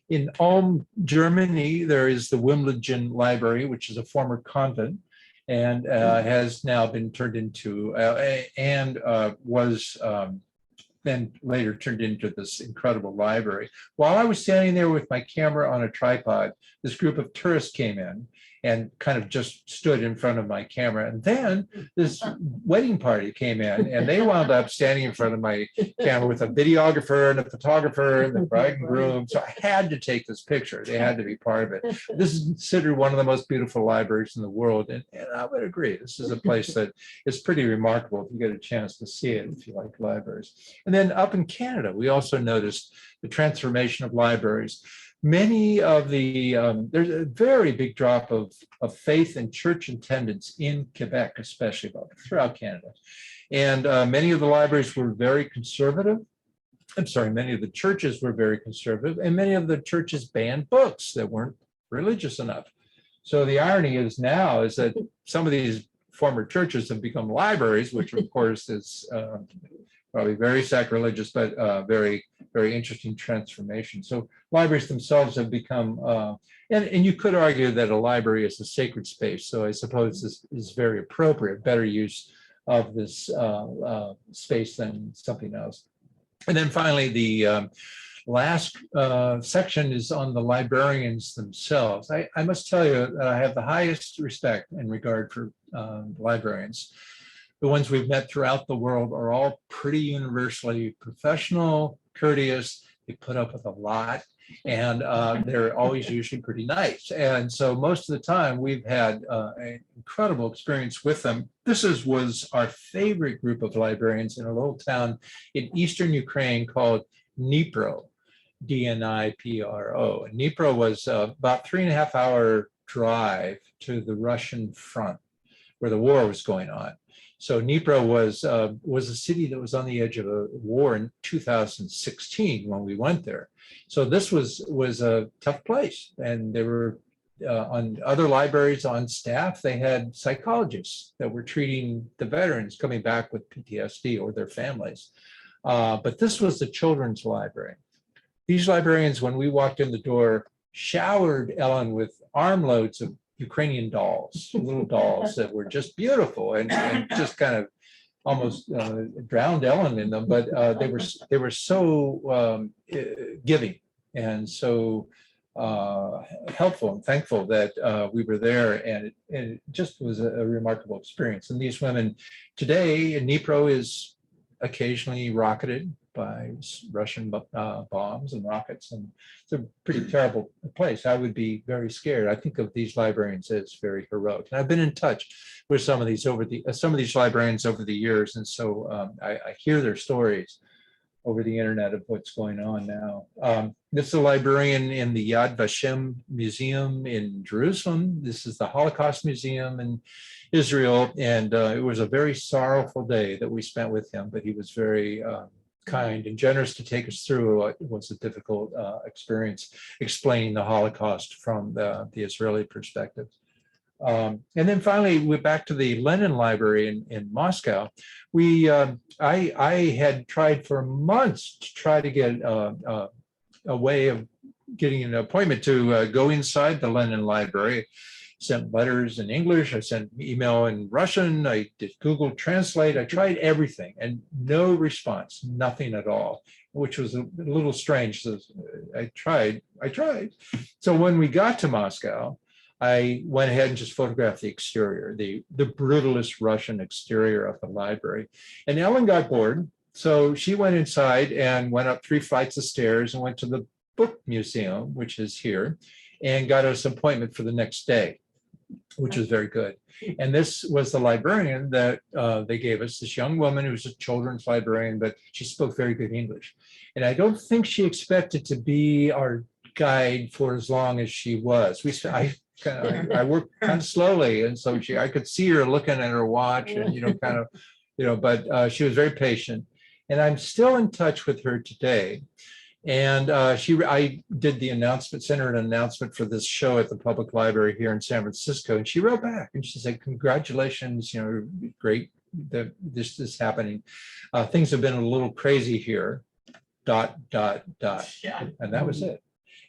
In Ulm, Germany, there is the Wimbledon Library, which is a former convent, and has now been turned into was then later turned into this incredible library. While I was standing there with my camera on a tripod, this group of tourists came in and kind of just stood in front of my camera. And then this wedding party came in, and they wound up standing in front of my camera with a videographer and a photographer and the bride and groom. So I had to take this picture. They had to be part of it. This is considered one of the most beautiful libraries in the world. And I would agree, this is a place that is pretty remarkable if you get a chance to see it, if you like libraries. And then up in Canada, we also noticed the transformation of libraries. Many of the, there's a very big drop of faith and church attendance in Quebec, especially, but throughout Canada. And many of the libraries were very conservative. I'm sorry, many of the churches were very conservative, and many of the churches banned books that weren't religious enough. So the irony is now is that some of these former churches have become libraries, which of course is probably very sacrilegious, but very, very interesting transformation. So libraries themselves have become, and you could argue that a library is a sacred space. So I suppose this is very appropriate, better use of this space than something else. And then finally, the last section is on the librarians themselves. I must tell you that I have the highest respect and regard for librarians. The ones we've met throughout the world are all pretty universally professional, courteous. They put up with a lot, and they're always usually pretty nice. And so most of the time we've had an incredible experience with them. This was our favorite group of librarians in a little town in eastern Ukraine called Dnipro, D-N-I-P-R-O. And Dnipro was about 3.5 hour drive to the Russian front where the war was going on. So Dnipro was a city that was on the edge of a war in 2016 when we went there. So this was a tough place, and there were on other libraries on staff, they had psychologists that were treating the veterans coming back with PTSD or their families. But this was the children's library. These librarians, when we walked in the door, showered Ellen with armloads of Ukrainian dolls, little dolls that were just beautiful and just kind of almost drowned Ellen in them, but they were so giving and so helpful and thankful that we were there, and it just was a remarkable experience. And these women today, Dnipro is occasionally rocketed by Russian bombs and rockets, and it's a pretty terrible place. I would be very scared. I think of these librarians as very heroic, and I've been in touch with some of these librarians over the years, and so I hear their stories over the internet of what's going on now. This is a librarian in the Yad Vashem Museum in Jerusalem. This is the Holocaust Museum in Israel, and it was a very sorrowful day that we spent with him, but he was very kind and generous to take us through what was a difficult experience explaining the Holocaust from the Israeli perspective. And then finally, we're back to the Lenin Library in Moscow. I had tried for months to try to get a way of getting an appointment to go inside the Lenin Library. Sent letters in English, I sent email in Russian, I did Google Translate, I tried everything and no response, nothing at all, which was a little strange. So I tried. So when we got to Moscow, I went ahead and just photographed the exterior, the brutalist Russian exterior of the library. And Ellen got bored So she went inside and went up 3 flights of stairs and went to the book museum, which is here, and got us an appointment for the next day, which was very good. And this was the librarian that they gave us, this young woman who was a children's librarian, but she spoke very good English. And I don't think she expected to be our guide for as long as she was. I worked kind of slowly, and so I could see her looking at her watch, and but she was very patient. And I'm still in touch with her today. And I did the announcement, sent her an announcement for this show at the public library here in San Francisco. And she wrote back and she said, congratulations, great that this is happening. Things have been a little crazy here, ... Yeah. And that was it.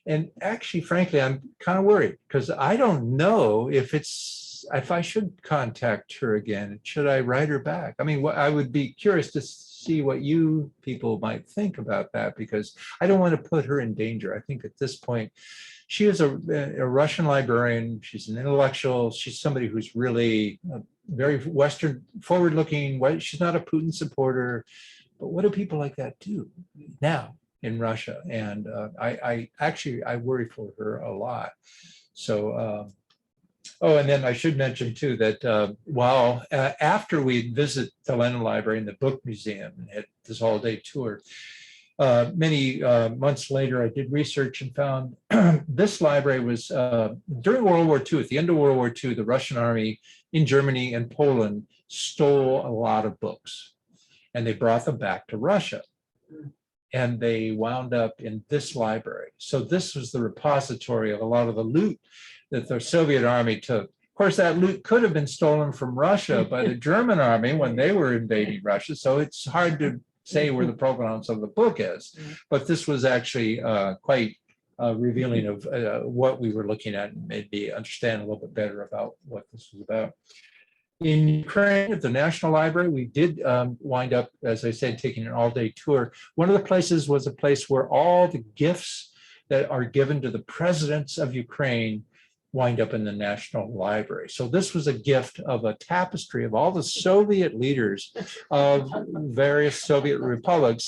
And actually, frankly, I'm kind of worried because I don't know if I should contact her again. Should I write her back? I mean, I would be curious to see what you people might think about that, because I don't want to put her in danger. I think at this point, she is a Russian librarian. She's an intellectual. She's somebody who's really very Western forward-looking. She's not a Putin supporter, but what do people like that do now in Russia? And I worry for her a lot. So. Oh, and then I should mention too that after we visit the Lenin Library and the Book Museum and had this all-day tour, many months later, I did research and found this library was during World War II. At the end of World War II, the Russian army in Germany and Poland stole a lot of books, and they brought them back to Russia. And they wound up in this library. So this was the repository of a lot of the loot that the Soviet army took. Of course, that loot could have been stolen from Russia by the German army when they were invading Russia. So it's hard to say where the provenance of the book is. But this was actually quite revealing of what we were looking at, and made me understand a little bit better about what this was about. In Ukraine, at the National Library, we did wind up, as I said, taking an all-day tour. One of the places was a place where all the gifts that are given to the presidents of Ukraine wind up in the National Library. So this was a gift of a tapestry of all the Soviet leaders of various Soviet republics,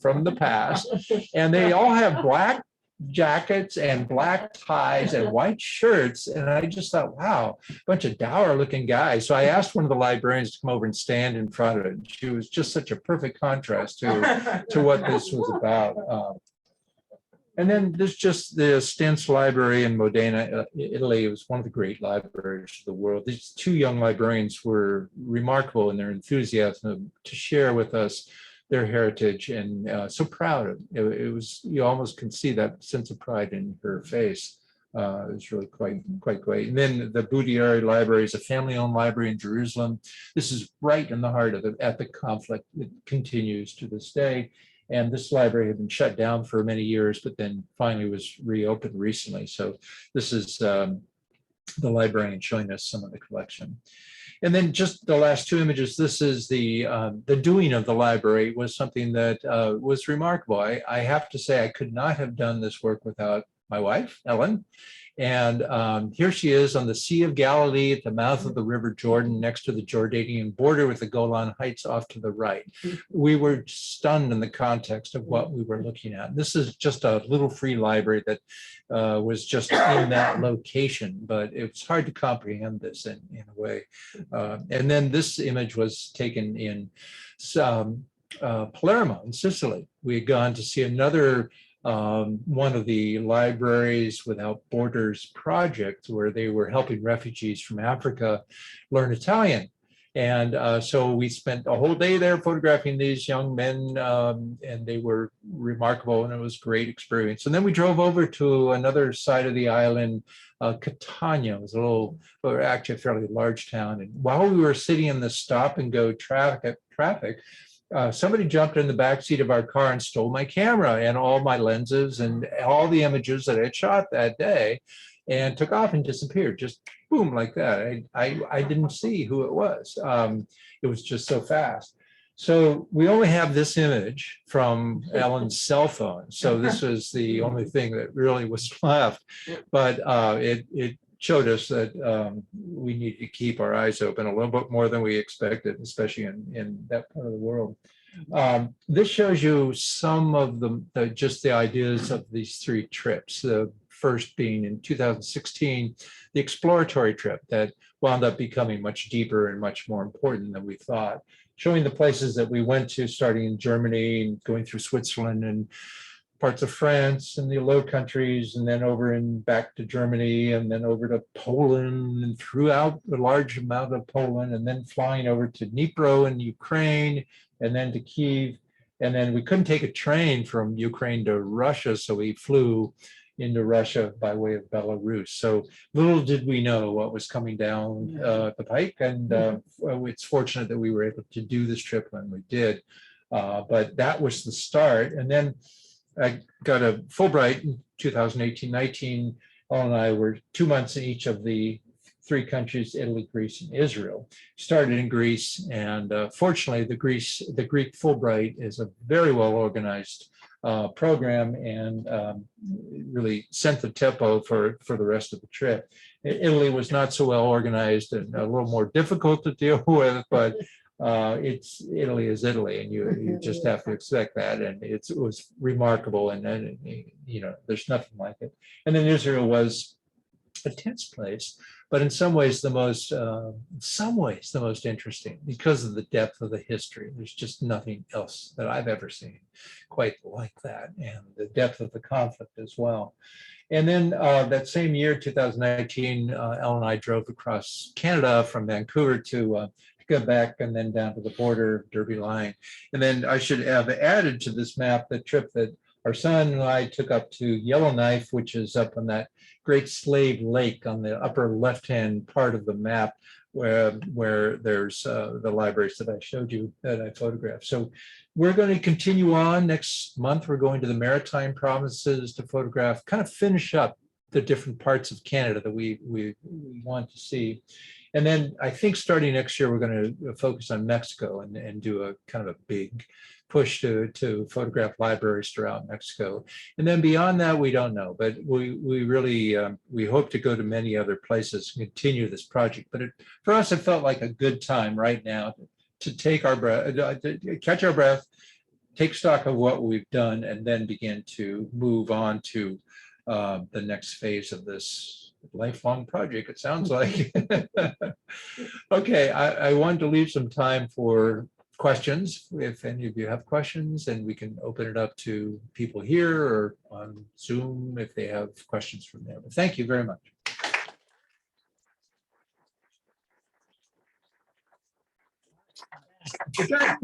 from the past. And they all have black jackets and black ties and white shirts. And I just thought, wow, a bunch of dour looking guys. So I asked one of the librarians to come over and stand in front of it. She was just such a perfect contrast to what this was about. And then there's just the Stentz Library in Modena, Italy. It was one of the great libraries of the world. These two young librarians were remarkable in their enthusiasm to share with us their heritage, and so proud of it. It was, you almost can see that sense of pride in her face. It was really quite great. And then the Boudieri Library is a family-owned library in Jerusalem. This is right in the heart of the epic conflict that continues to this day. And this library had been shut down for many years, but then finally was reopened recently. So this is the librarian showing us some of the collection. And then just the last two images, this is the doing of the library was something that was remarkable. I have to say I could not have done this work without my wife, Ellen. And here she is on the Sea of Galilee at the mouth of the River Jordan, next to the Jordanian border with the Golan Heights off to the right. We were stunned in the context of what we were looking at. This is just a little free library that was just in that location, but it's hard to comprehend this in a way. And then this image was taken in Palermo in Sicily. We had gone to see another one of the Libraries Without Borders projects, where they were helping refugees from Africa learn Italian. And so we spent a whole day there photographing these young men, and they were remarkable, and it was a great experience. And then we drove over to another side of the island, Catania. It was a little, or actually a fairly large town. And while we were sitting in the stop and go traffic, somebody jumped in the back seat of our car and stole my camera and all my lenses and all the images that I had shot that day, and took off and disappeared, just boom, like that. I didn't see who it was. It was just so fast. So we only have this image from Ellen's cell phone. So this was the only thing that really was left, but it showed us that we need to keep our eyes open a little bit more than we expected, especially in that part of the world. This shows you some of just the ideas of these three trips. The first being in 2016, the exploratory trip that wound up becoming much deeper and much more important than we thought, showing the places that we went to, starting in Germany and going through Switzerland and parts of France and the Low Countries, and then over and back to Germany, and then over to Poland and throughout the large amount of Poland, and then flying over to Dnipro in Ukraine, and then to Kyiv. And then we couldn't take a train from Ukraine to Russia, so we flew into Russia by way of Belarus. So little did we know what was coming down the pike. And it's fortunate that we were able to do this trip when we did. But that was the start. And then I got a Fulbright in 2018-19. Ellen and I were 2 months in each of the three countries, Italy, Greece, and Israel. Started in Greece, and fortunately, the Greek Fulbright is a very well organized program, and really set the tempo for the rest of the trip. Italy was not so well organized and a little more difficult to deal with, but Italy is Italy, and you just have to expect that. And it was remarkable, and then there's nothing like it. And then Israel was a tense place, but in some ways the most interesting because of the depth of the history. There's just nothing else that I've ever seen quite like that, and the depth of the conflict as well. And then that same year, 2019, Ellen and I drove across Canada from Vancouver to Quebec, and then down to the border, Derby Line. And then I should have added to this map the trip that our son and I took up to Yellowknife, which is up on that Great Slave Lake on the upper left-hand part of the map, where there's the libraries that I showed you, that I photographed. So we're going to continue on. Next month, we're going to the Maritime provinces to photograph, kind of finish up the different parts of Canada that we want to see. And then I think starting next year, we're going to focus on Mexico and do a kind of a big push to photograph libraries throughout Mexico. And then beyond that, we don't know, but we really, we hope to go to many other places and continue this project. But for us, it felt like a good time right now to take our breath, to catch our breath, take stock of what we've done, and then begin to move on to the next phase of this lifelong project, it sounds like. Okay, I wanted to leave some time for questions, if any of you have questions, and we can open it up to people here or on Zoom if they have questions from there. But thank you very much.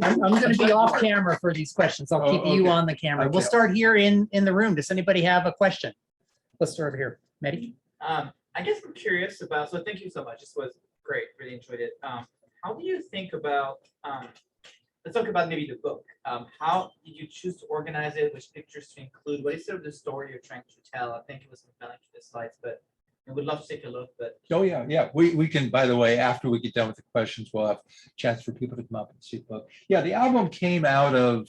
I'm going to be off camera for these questions. I'll keep you on the camera. We'll start here in the room. Does anybody have a question? Let's start over here. Mehdi? I guess I'm curious about, so thank you so much. This was great. Really enjoyed it. How do you think about, let's talk about maybe the book. How did you choose to organize it? Which pictures to include? What is sort of the story you're trying to tell? I think it was compelling to the slides, but I would love to take a look. But oh yeah, we can. By the way, after we get done with the questions, we'll have a chance for people to come up and see the book. Yeah, the album came out of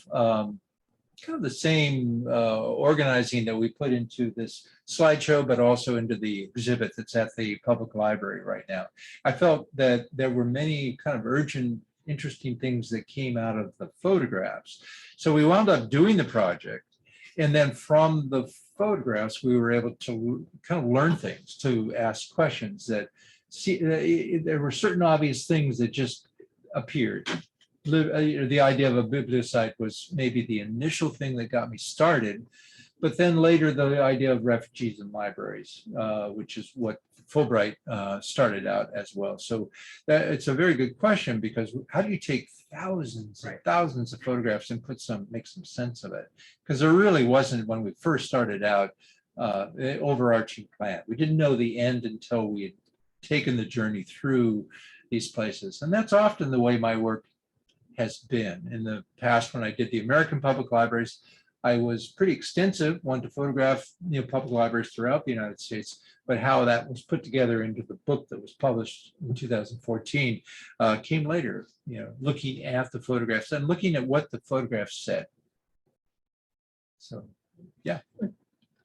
kind of the same organizing that we put into this slideshow, but also into the exhibit that's at the public library right now. I felt that there were many kind of urgent, interesting things that came out of the photographs. So we wound up doing the project. And then from the photographs, we were able to kind of learn things, to ask questions that there were certain obvious things that just appeared. The idea of a bibliosite was maybe the initial thing that got me started, but then later the idea of refugees and libraries, which is what Fulbright started out as well. So it's a very good question, because how do you take thousands and thousands of photographs and make some sense of it? Because there really wasn't, when we first started out, an overarching plan. We didn't know the end until we had taken the journey through these places. And that's often the way my work has been. In the past, when I did the American public libraries, I was pretty extensive, wanted to photograph public libraries throughout the United States, but how that was put together into the book that was published in 2014 came later, looking at the photographs and looking at what the photographs said. So, yeah.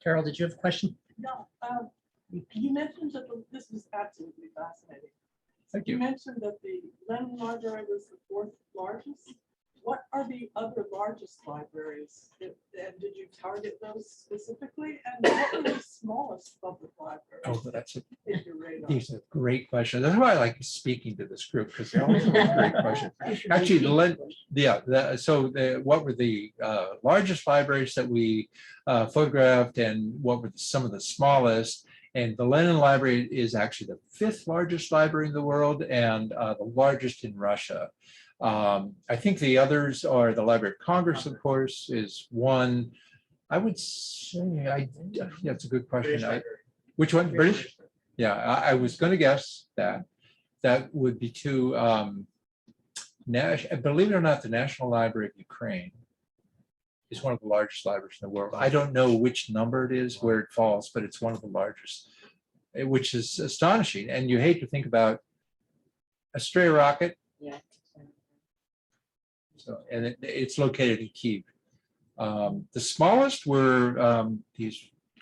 Carol, did you have a question? No. You mentioned that this was absolutely fascinating. Thank you. You mentioned that the London Library was the 4th largest. What are the other largest libraries? And did you target those specifically? And what are the smallest public libraries? Oh, that's a, in your radar? these are great questions. That's why I like speaking to this group, because they always have great questions. Actually, what were the largest libraries that we photographed, and what were some of the smallest? And the Lenin Library is actually the 5th largest library in the world, and the largest in Russia. I think the others are the Library of Congress, of course, is one. I would say, that's a good question. Which one? British? Yeah, I was going to guess that. That would be two. Believe it or not, the National Library of Ukraine is one of the largest libraries in the world. I don't know which number it is, where it falls, but it's one of the largest, which is astonishing. And you hate to think about a stray rocket. Yeah. So, and it's located in Kyiv. The smallest were these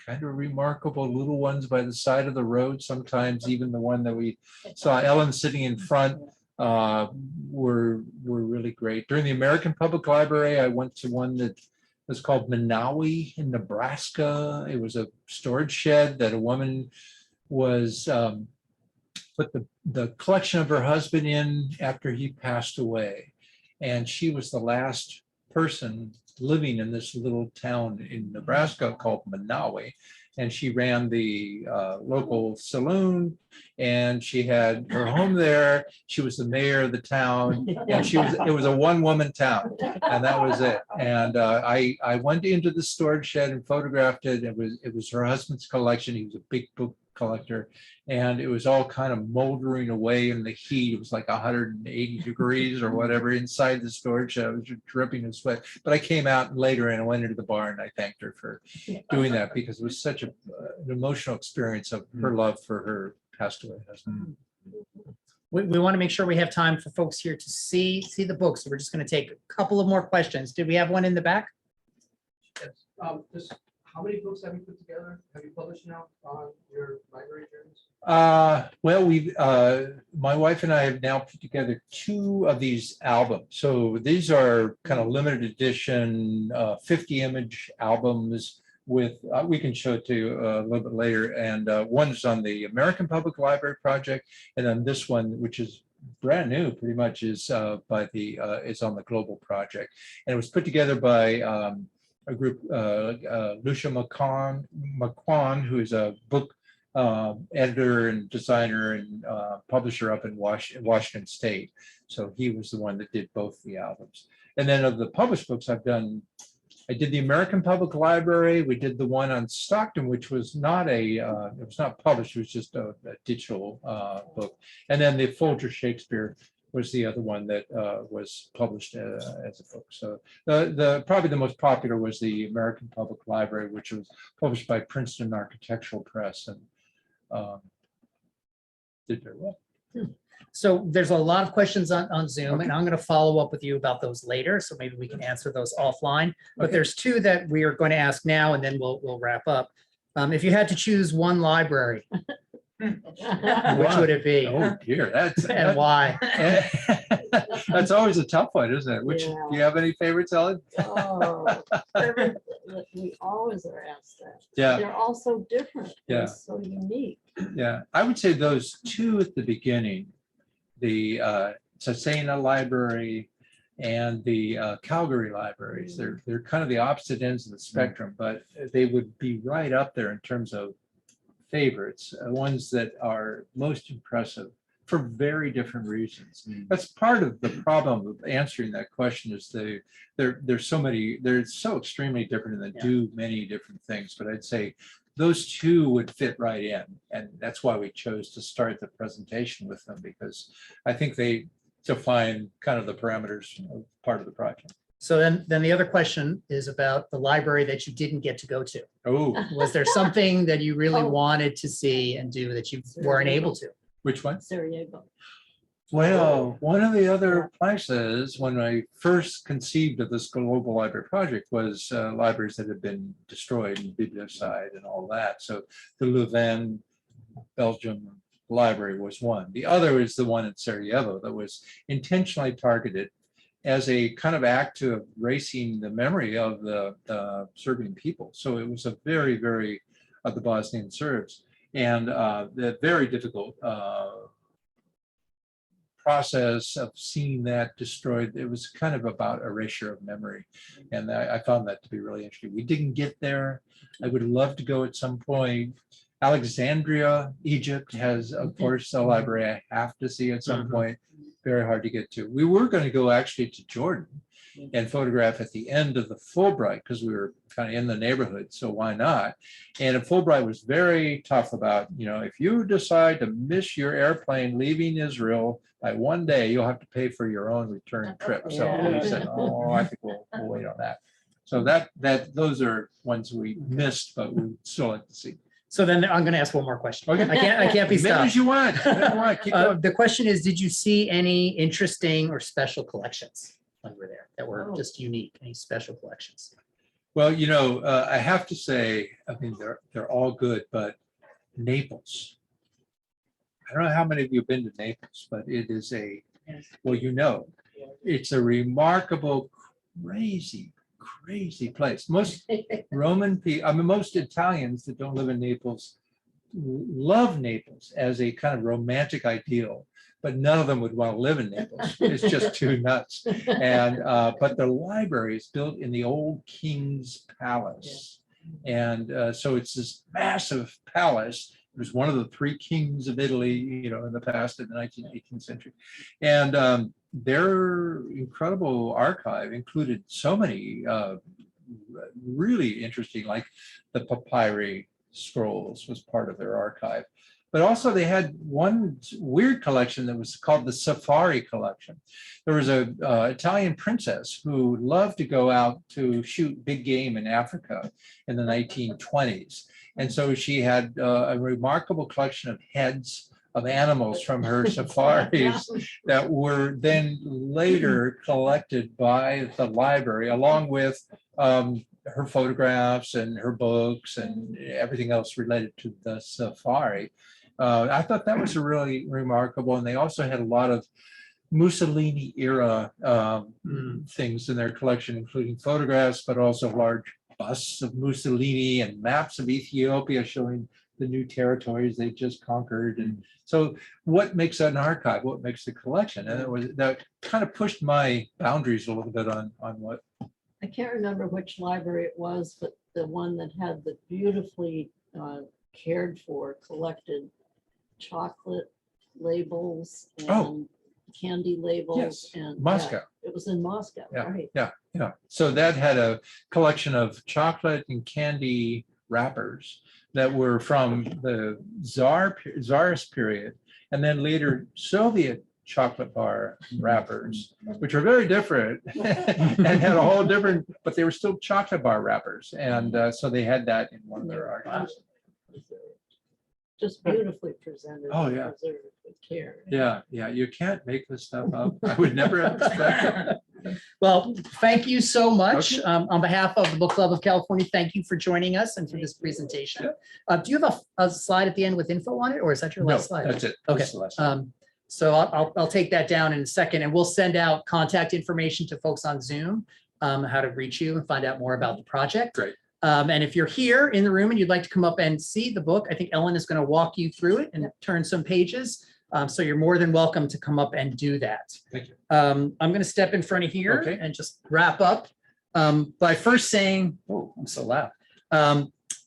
kind of remarkable little ones by the side of the road. Sometimes even the one that we saw Ellen sitting in front were really great. During the American Public Library, I went to one that was called Manawi in Nebraska. It was a storage shed that a woman was put the collection of her husband in after he passed away. And she was the last person living in this little town in Nebraska called Manawi. And she ran the local saloon, and she had her home there. She was the mayor of the town, and it was a one-woman town, and that was it. And I went into the storage shed and photographed it. It was her husband's collection. He was a big book collector, and it was all kind of moldering away in the heat. It was like 180 degrees or whatever inside the storage shed. I was just dripping in sweat. But I came out later and I went into the bar, and I thanked her for doing that, because it was such an emotional experience of her love for her passed away husband. We want to make sure we have time for folks here to see the books. So we're just going to take a couple of more questions. Did we have one in the back? Just how many books have you put together? Have you published now on your library journeys? Well, my wife and I have now put together 2 of these albums. So these are kind of limited edition, 50 image albums with, we can show it to you a little bit later. And one's on the American Public Library project. And then this one, which is brand new, pretty much is is on the Global project. And it was put together by a group, Lucia McQuan, who is a book editor and designer and publisher up in Washington State. So he was the one that did both the albums. And then of the published books I did the American Public Library. We did the one on Stockton, which was not it was not published. It was just a digital book. And then the Folger Shakespeare was the other one that was published as a book. So probably the most popular was the American Public Library, which was published by Princeton Architectural Press, and did very well. So there's a lot of questions on Zoom, and I'm going to follow up with you about those later. So maybe we can answer those offline. But there's 2 that we are going to ask now, and then we'll wrap up. If you had to choose one library, which would it be? Oh dear, And why? That's always a tough one, isn't it? Which, Yeah. do you have any favorites, Ellen? Oh, we always are asked that. Yeah. They're all so different. Yeah. And so unique. Yeah, I would say those 2 at the beginning, the Cesena Library and the Calgary libraries. They're kind of the opposite ends of the spectrum, but they would be right up there in terms of favorites, ones that are most impressive for very different reasons. That's part of the problem of answering that question, is they're so extremely different, and they do many different things. But I'd say those 2 would fit right in, and that's why we chose to start the presentation with them, because I think they define kind of the parameters of part of the project. So then the other question is about the library that you didn't get to go to. Oh, Was there something that you really Oh. wanted to see and do that you weren't able to? which one? Sarajevo. Well, one of the other places when I first conceived of this global library project was libraries that had been destroyed and bibliocide and all that. So the Louvain, Belgium library was one. The other is the one in Sarajevo that was intentionally targeted. as a kind of act to erasing the memory of the Serbian people. So it was a very, very, of the Bosnian Serbs, and the very difficult process of seeing that destroyed. It was kind of about erasure of memory. And I found that to be really interesting. We didn't get there. I would love to go at some point. Alexandria, Egypt has, of course, a library I have to see at some point. Very hard to get to. We were going to go actually to Jordan and photograph at the end of the Fulbright because we were kind of in the neighborhood, so why not? And Fulbright was very tough about, you know, if you decide to miss your airplane leaving Israel by one day, you'll have to pay for your own return trip. So we said, oh, I think we'll wait on that. So those are ones we missed, but we still like to see. So then I'm going to ask one more question. Okay. I can't be As many stopped. as you want. Keep going. The question is, did you see any interesting or special collections when you were there that were just unique? Any special collections? Well, you know, I have to say, I mean, they're all good, but Naples. I don't know how many of you have been to Naples, but it is well, you know, it's a remarkable, crazy place. Most Roman people, I mean, most Italians that don't live in Naples love Naples as a kind of romantic ideal, but none of them would want to live in Naples. It's just too nuts. And but the library is built in the old king's palace, and so it's this massive palace. It was one of the three kings of Italy, you know, in the past, in the 18th century, and their incredible archive included so many really interesting, like the papyri scrolls was part of their archive. But also they had one weird collection that was called the Safari collection. There was a Italian princess who loved to go out to shoot big game in Africa in the 1920s. And so she had a remarkable collection of heads of animals from her safaris that were then later collected by the library, along with her photographs and her books and everything else related to the safari. I thought that was a really remarkable, and they also had a lot of Mussolini era things in their collection, including photographs, but also large busts of Mussolini and maps of Ethiopia showing the new territories they just conquered. And so what makes an archive? What makes the collection? And that kind of pushed my boundaries a little bit on what. I can't remember which library it was, but the one that had the beautifully cared for collected chocolate labels and candy labels. Yes, and Moscow. It was in Moscow, right? Yeah. So that had a collection of chocolate and candy wrappers that were from the Tsarist period, and then later Soviet chocolate bar wrappers, which are very different and had a whole different, but they were still chocolate bar wrappers. And so they had that in one of their archives. Just beautifully presented. Oh, yeah. Preserved with care. Yeah, you can't make this stuff up. I would never have expected it. Well, thank you so much. Okay. On behalf of the Book Club of California, thank you for joining us and for this presentation. Do you have a slide at the end with info on it, or is that your No, last slide? that's it. Okay. That's the last one. So I'll take that down in a second, and we'll send out contact information to folks on Zoom, how to reach you and find out more about the project. Great. And if you're here in the room and you'd like to come up and see the book, I think Ellen is going to walk you through it and turn some pages. So you're more than welcome to come up and do that. Thank you. I'm going to step in front of here Okay. and just wrap up by first saying, oh, I'm so loud.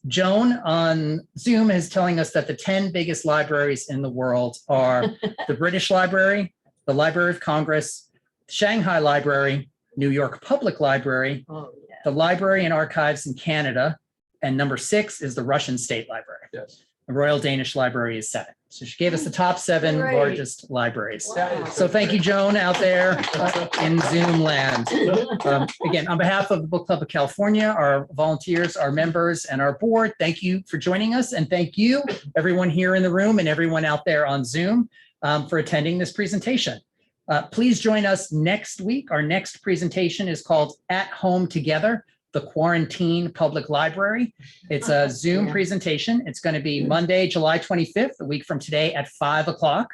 Joan on Zoom is telling us that the 10 biggest libraries in the world are the British Library, the Library of Congress, Shanghai Library, New York Public Library, Oh, yeah. the Library and Archives in Canada, and number 6 is the Russian State Library. Yes. The Royal Danish Library is 7. So she gave us the top 7 Great. largest libraries. Wow. So thank you, Joan, out there in Zoom land. Again, on behalf of the Book Club of California, our volunteers, our members, and our board, thank you for joining us. And thank you, everyone here in the room and everyone out there on Zoom for attending this presentation. Please join us next week. Our next presentation is called At Home Together, the Quarantine Public Library. It's a Zoom presentation. It's going to be Monday, July 25th, a week from today at 5 o'clock.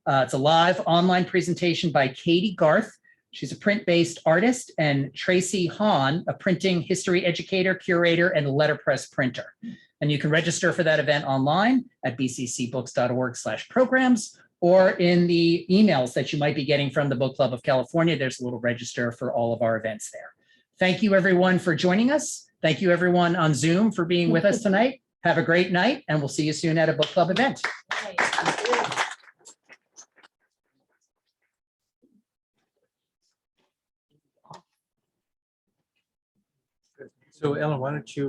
It's a live online presentation by Katie Garth, She's a print-based artist, and Tracy Hahn, a printing history educator, curator, and letterpress printer. And you can register for that event online at bccbooks.org/programs, or in the emails that you might be getting from the Book Club of California. There's a little register for all of our events there. Thank you, everyone, for joining us. Thank you, everyone on Zoom, for being with us tonight. Have a great night, and we'll see you soon at a book club event. So Ellen, why don't you